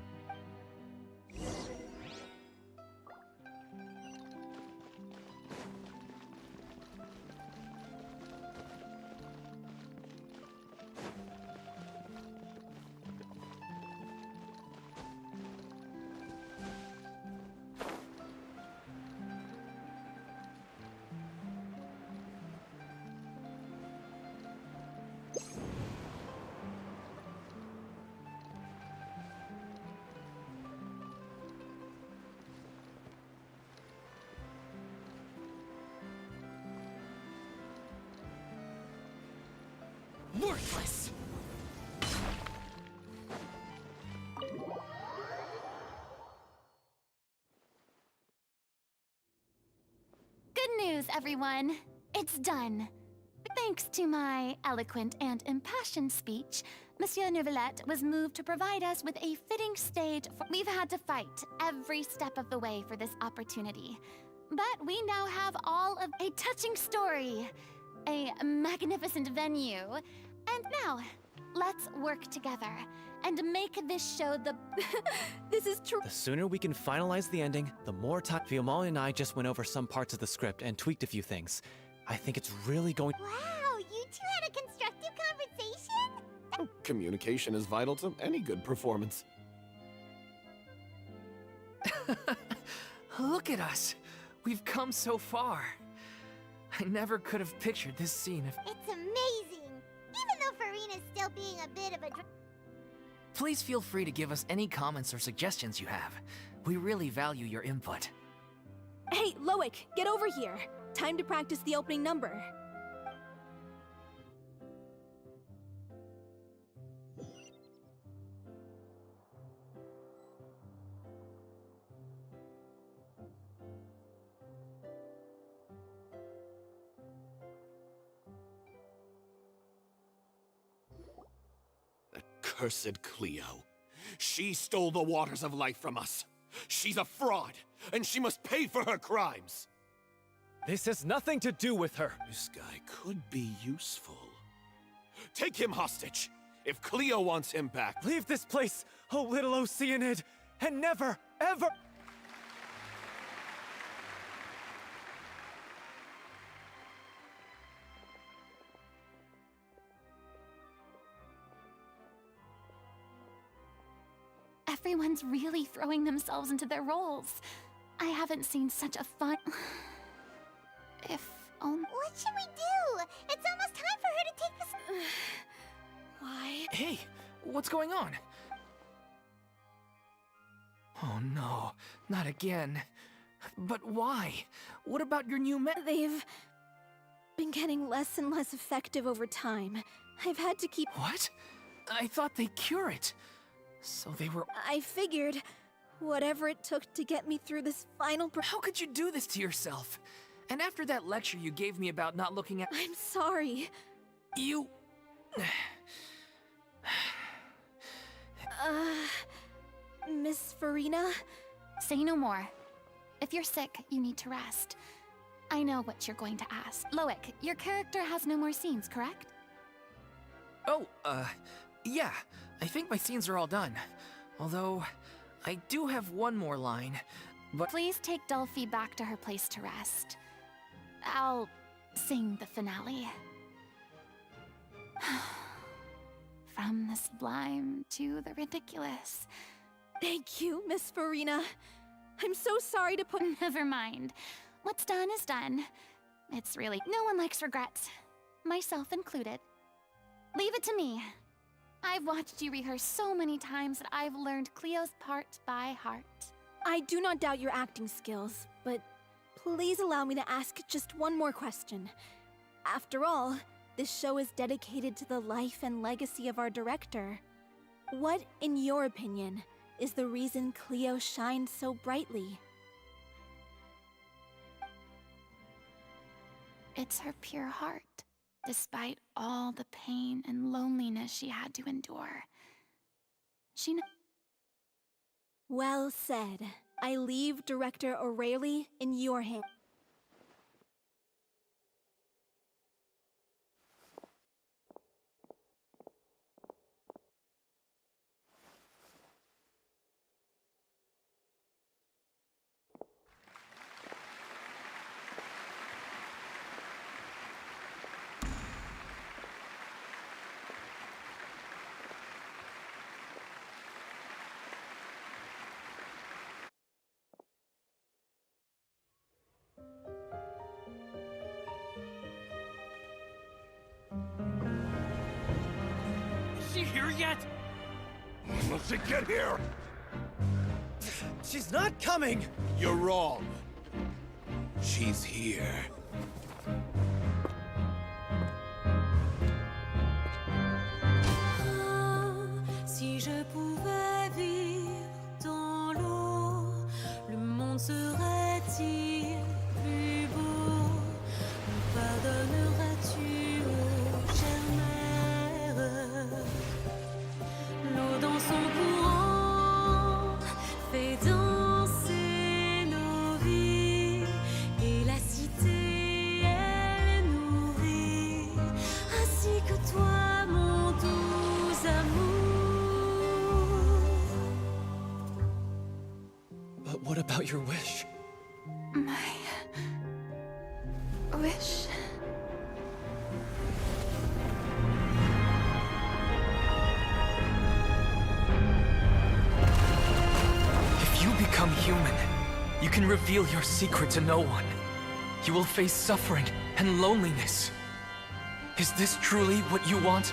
Worthless! Good news, everyone. It's done. Thanks to my eloquent and impassioned speech, Monsieur Neuvillette was moved to provide us with a fitting stage for... We've had to fight every step of the way for this opportunity. But we now have all of a touching story, a magnificent venue, and now, let's work together and make this show the... This is true. The sooner we can finalize the ending, the more time. Fiamma and I just went over some parts of the script and tweaked a few things. I think it's really going... Wow, you two had a constructive conversation? Communication is vital to any good performance. Look at us. We've come so far. I never could have pictured this scene if... It's amazing! Even though Furina's still being a bit of a... Please feel free to give us any comments or suggestions you have. We really value your input. Hey, Loic, get over here. Time to practice the opening number. Cursed Cleo. She stole the waters of life from us. She's a fraud, and she must pay for her crimes. This has nothing to do with her. This guy could be useful. Take him hostage. If Cleo wants him back... Leave this place, oh little Oceanid, and never, ever... Everyone's really throwing themselves into their roles. I haven't seen such a fun... If only... What should we do? It's almost time for her to take this... Why? Hey, what's going on? Oh no, not again. But why? What about your new They've been getting less and less effective over time. I've had to keep... What? I thought they cure it. So they were... I figured whatever it took to get me through this final... How could you do this to yourself? And after that lecture you gave me about not looking at... I'm sorry. You... Miss Furina? Say no more. If you're sick, you need to rest. I know what you're going to ask. Loic, your character has no more scenes, correct? Oh, yeah. I think my scenes are all done. Although, I do have one more line, but... Please take Delphi back to her place to rest. I'll sing the finale. From the sublime to the ridiculous. Thank you, Miss Furina. I'm so sorry to put... Never mind. What's done is done. It's really... No one likes regrets. Myself included. Leave it to me. I've watched you rehearse so many times that I've learned Cleo's part by heart. I do not doubt your acting skills, but please allow me to ask just one more question. After all, this show is dedicated to the life and legacy of our director. What, in your opinion, is the reason Cleo shines so brightly? It's her pure heart, despite all the pain and loneliness she had to endure. Well said. I leave Director O'Reilly in your hands. Is she here yet? When will she get here? She's not coming! You're wrong. She's here. your wish? My wish. If you become human, you can reveal your secret to no one. You will face suffering and loneliness. Is this truly what you want?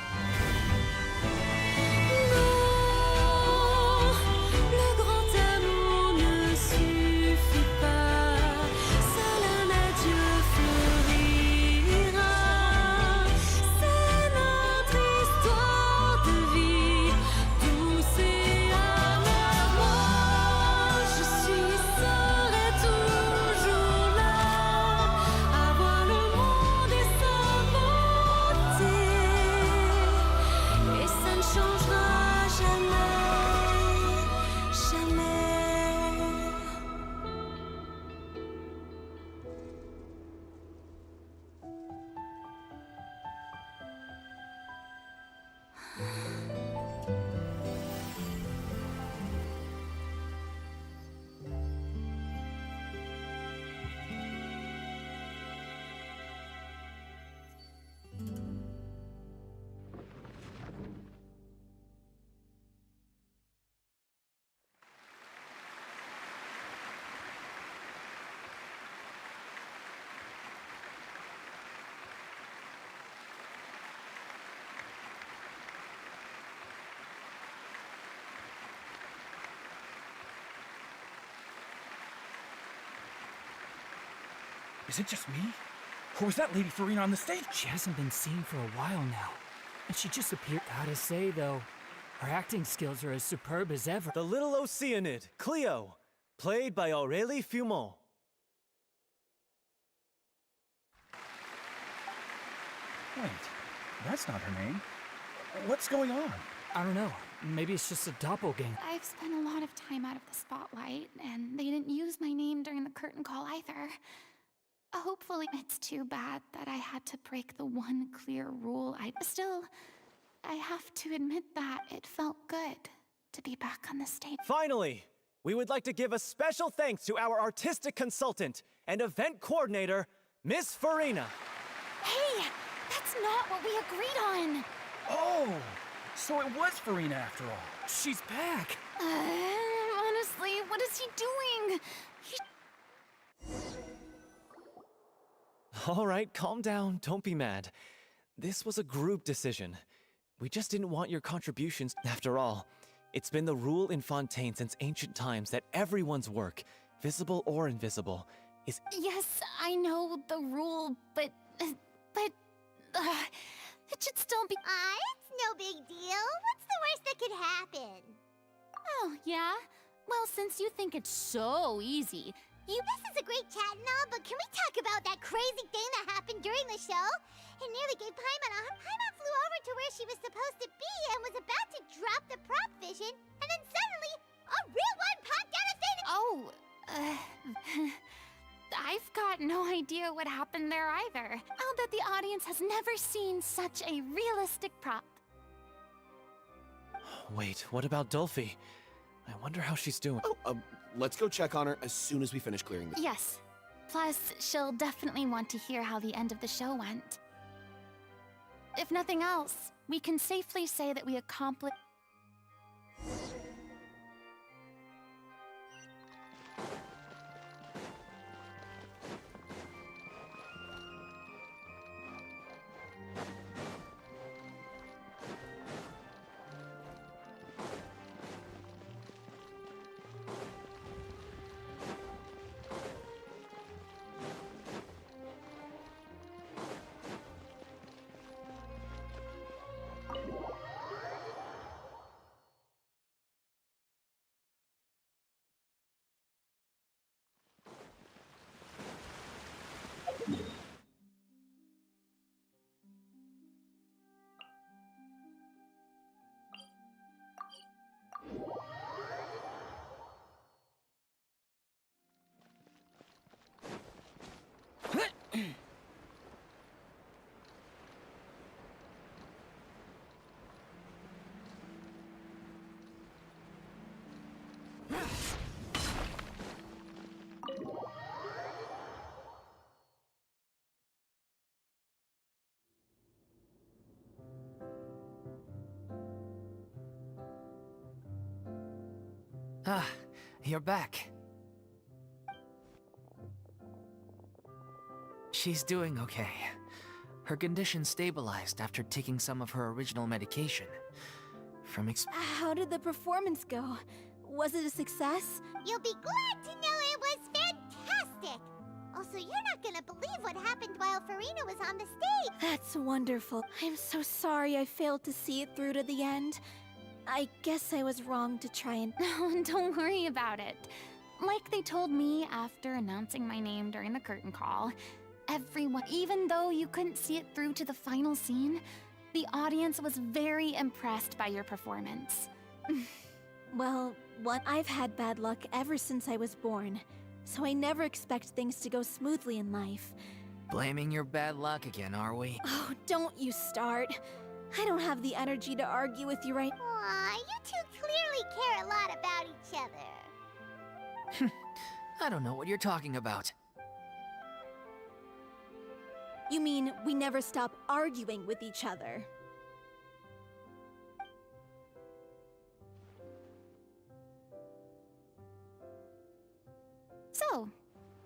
Is it just me? Or was that Lady Furina on the stage? She hasn't been seen for a while now. And she just appeared. Gotta say, though, her acting skills are as superb as ever. The little Oceanid, Cleo, played by Aurélie Fumont. Wait, that's not her name. What's going on? I don't know. Maybe it's just a doppelganger. I've spent a lot of time out of the spotlight, and they didn't use my name during the curtain call either. Hopefully, it's too bad that I had to break the one clear rule. Still, I have to admit that it felt good to be back on the stage. Finally, we would like to give a special thanks to our artistic consultant and event coordinator, Miss Furina. Hey, that's not what we agreed on. Oh, so it was Furina after all. She's back. Honestly, what is he doing? All right, calm down, don't be mad. This was a group decision. We just didn't want your contributions. After all, it's been the rule in Fontaine since ancient times that everyone's work, visible or invisible, is... Yes, I know the rule, but it should still be... It's no big deal. What's the worst that could happen? Oh, yeah? Well, since you think it's so easy... This is a great chat and all, but can we talk about that crazy thing that happened during the show? It nearly gave Paimon a... Paimon flew over to where she was supposed to be and was about to drop the prop vision, and then suddenly, a real one popped out of thin... I've got no idea what happened there either. I'll bet the audience has never seen such a realistic prop. Wait, what about Dolphy? I wonder how she's doing. Let's go check on her as soon as we finish clearing the... Yes. Plus, she'll definitely want to hear how the end of the show went. If nothing else, we can safely say that we accomplished... Ah, you're back. She's doing okay. Her condition stabilized after taking some of her original medication. How did the performance go? Was it a success? You'll be glad to know it was fantastic! Also, you're not gonna believe what happened while Furina was on the stage! That's wonderful. I'm so sorry I failed to see it through to the end. I guess I was wrong to try and... No, don't worry about it. Like they told me after announcing my name during the curtain call, everyone, even though you couldn't see it through to the final scene, the audience was very impressed by your performance. Well, I've had bad luck ever since I was born, so I never expect things to go smoothly in life. Blaming your bad luck again, are we? Oh, don't you start. I don't have the energy to argue with you right... Aw, you two clearly care a lot about each other. I don't know what you're talking about. You mean we never stop arguing with each other? So,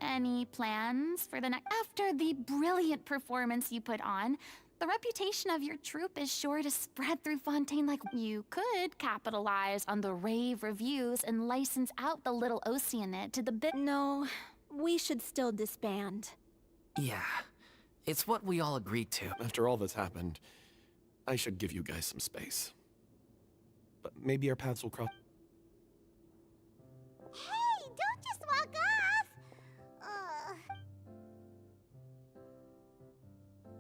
any plans for the next... After the brilliant performance you put on, the reputation of your troupe is sure to spread through Fontaine like... You could capitalize on the rave reviews and license out the little Oceanid to the bit... No, we should still disband. Yeah, it's what we all agreed to. After all that's happened, I should give you guys some space. But maybe our paths will cross. Hey, don't just walk off!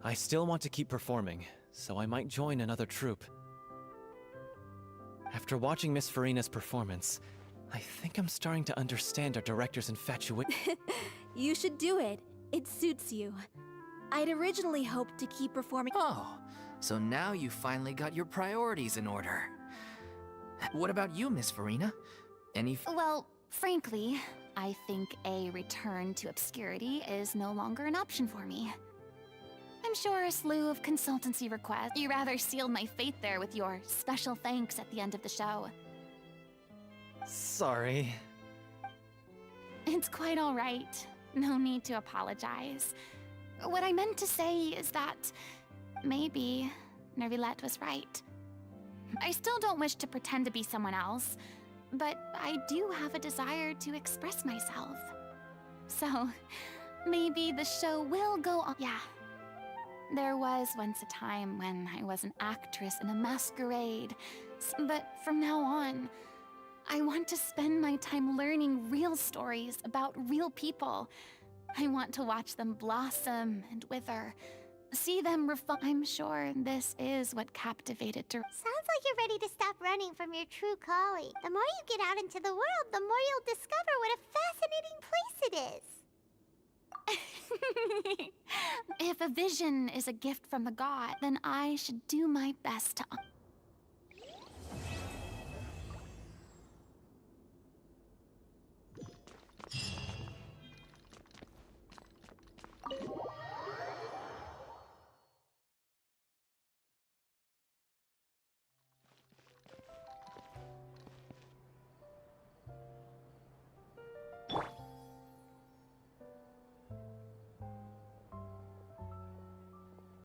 I still want to keep performing, so I might join another troupe. After watching Miss Furina's performance, I think I'm starting to understand our director's infatuation. You should do it. It suits you. I'd originally hoped to keep performing... Oh, so now you finally got your priorities in order. What about you, Miss Furina? Well, frankly, I think a return to obscurity is no longer an option for me. I'm sure a slew of consultancy requests. You rather sealed my fate there with your special thanks at the end of the show. Sorry. It's quite all right. No need to apologize. What I meant to say is that maybe Nervillette was right. I still don't wish to pretend to be someone else, but I do have a desire to express myself. So, maybe the show will go on. Yeah. There was once a time when I was an actress in a masquerade, but from now on, I want to spend my time learning real stories about real people. I want to watch them blossom and wither, see them refine. I'm sure this is what captivated her. Sounds like you're ready to stop running from your true calling. The more you get out into the world, the more you'll discover what a fascinating place it is. If a vision is a gift from the god, then I should do my best to...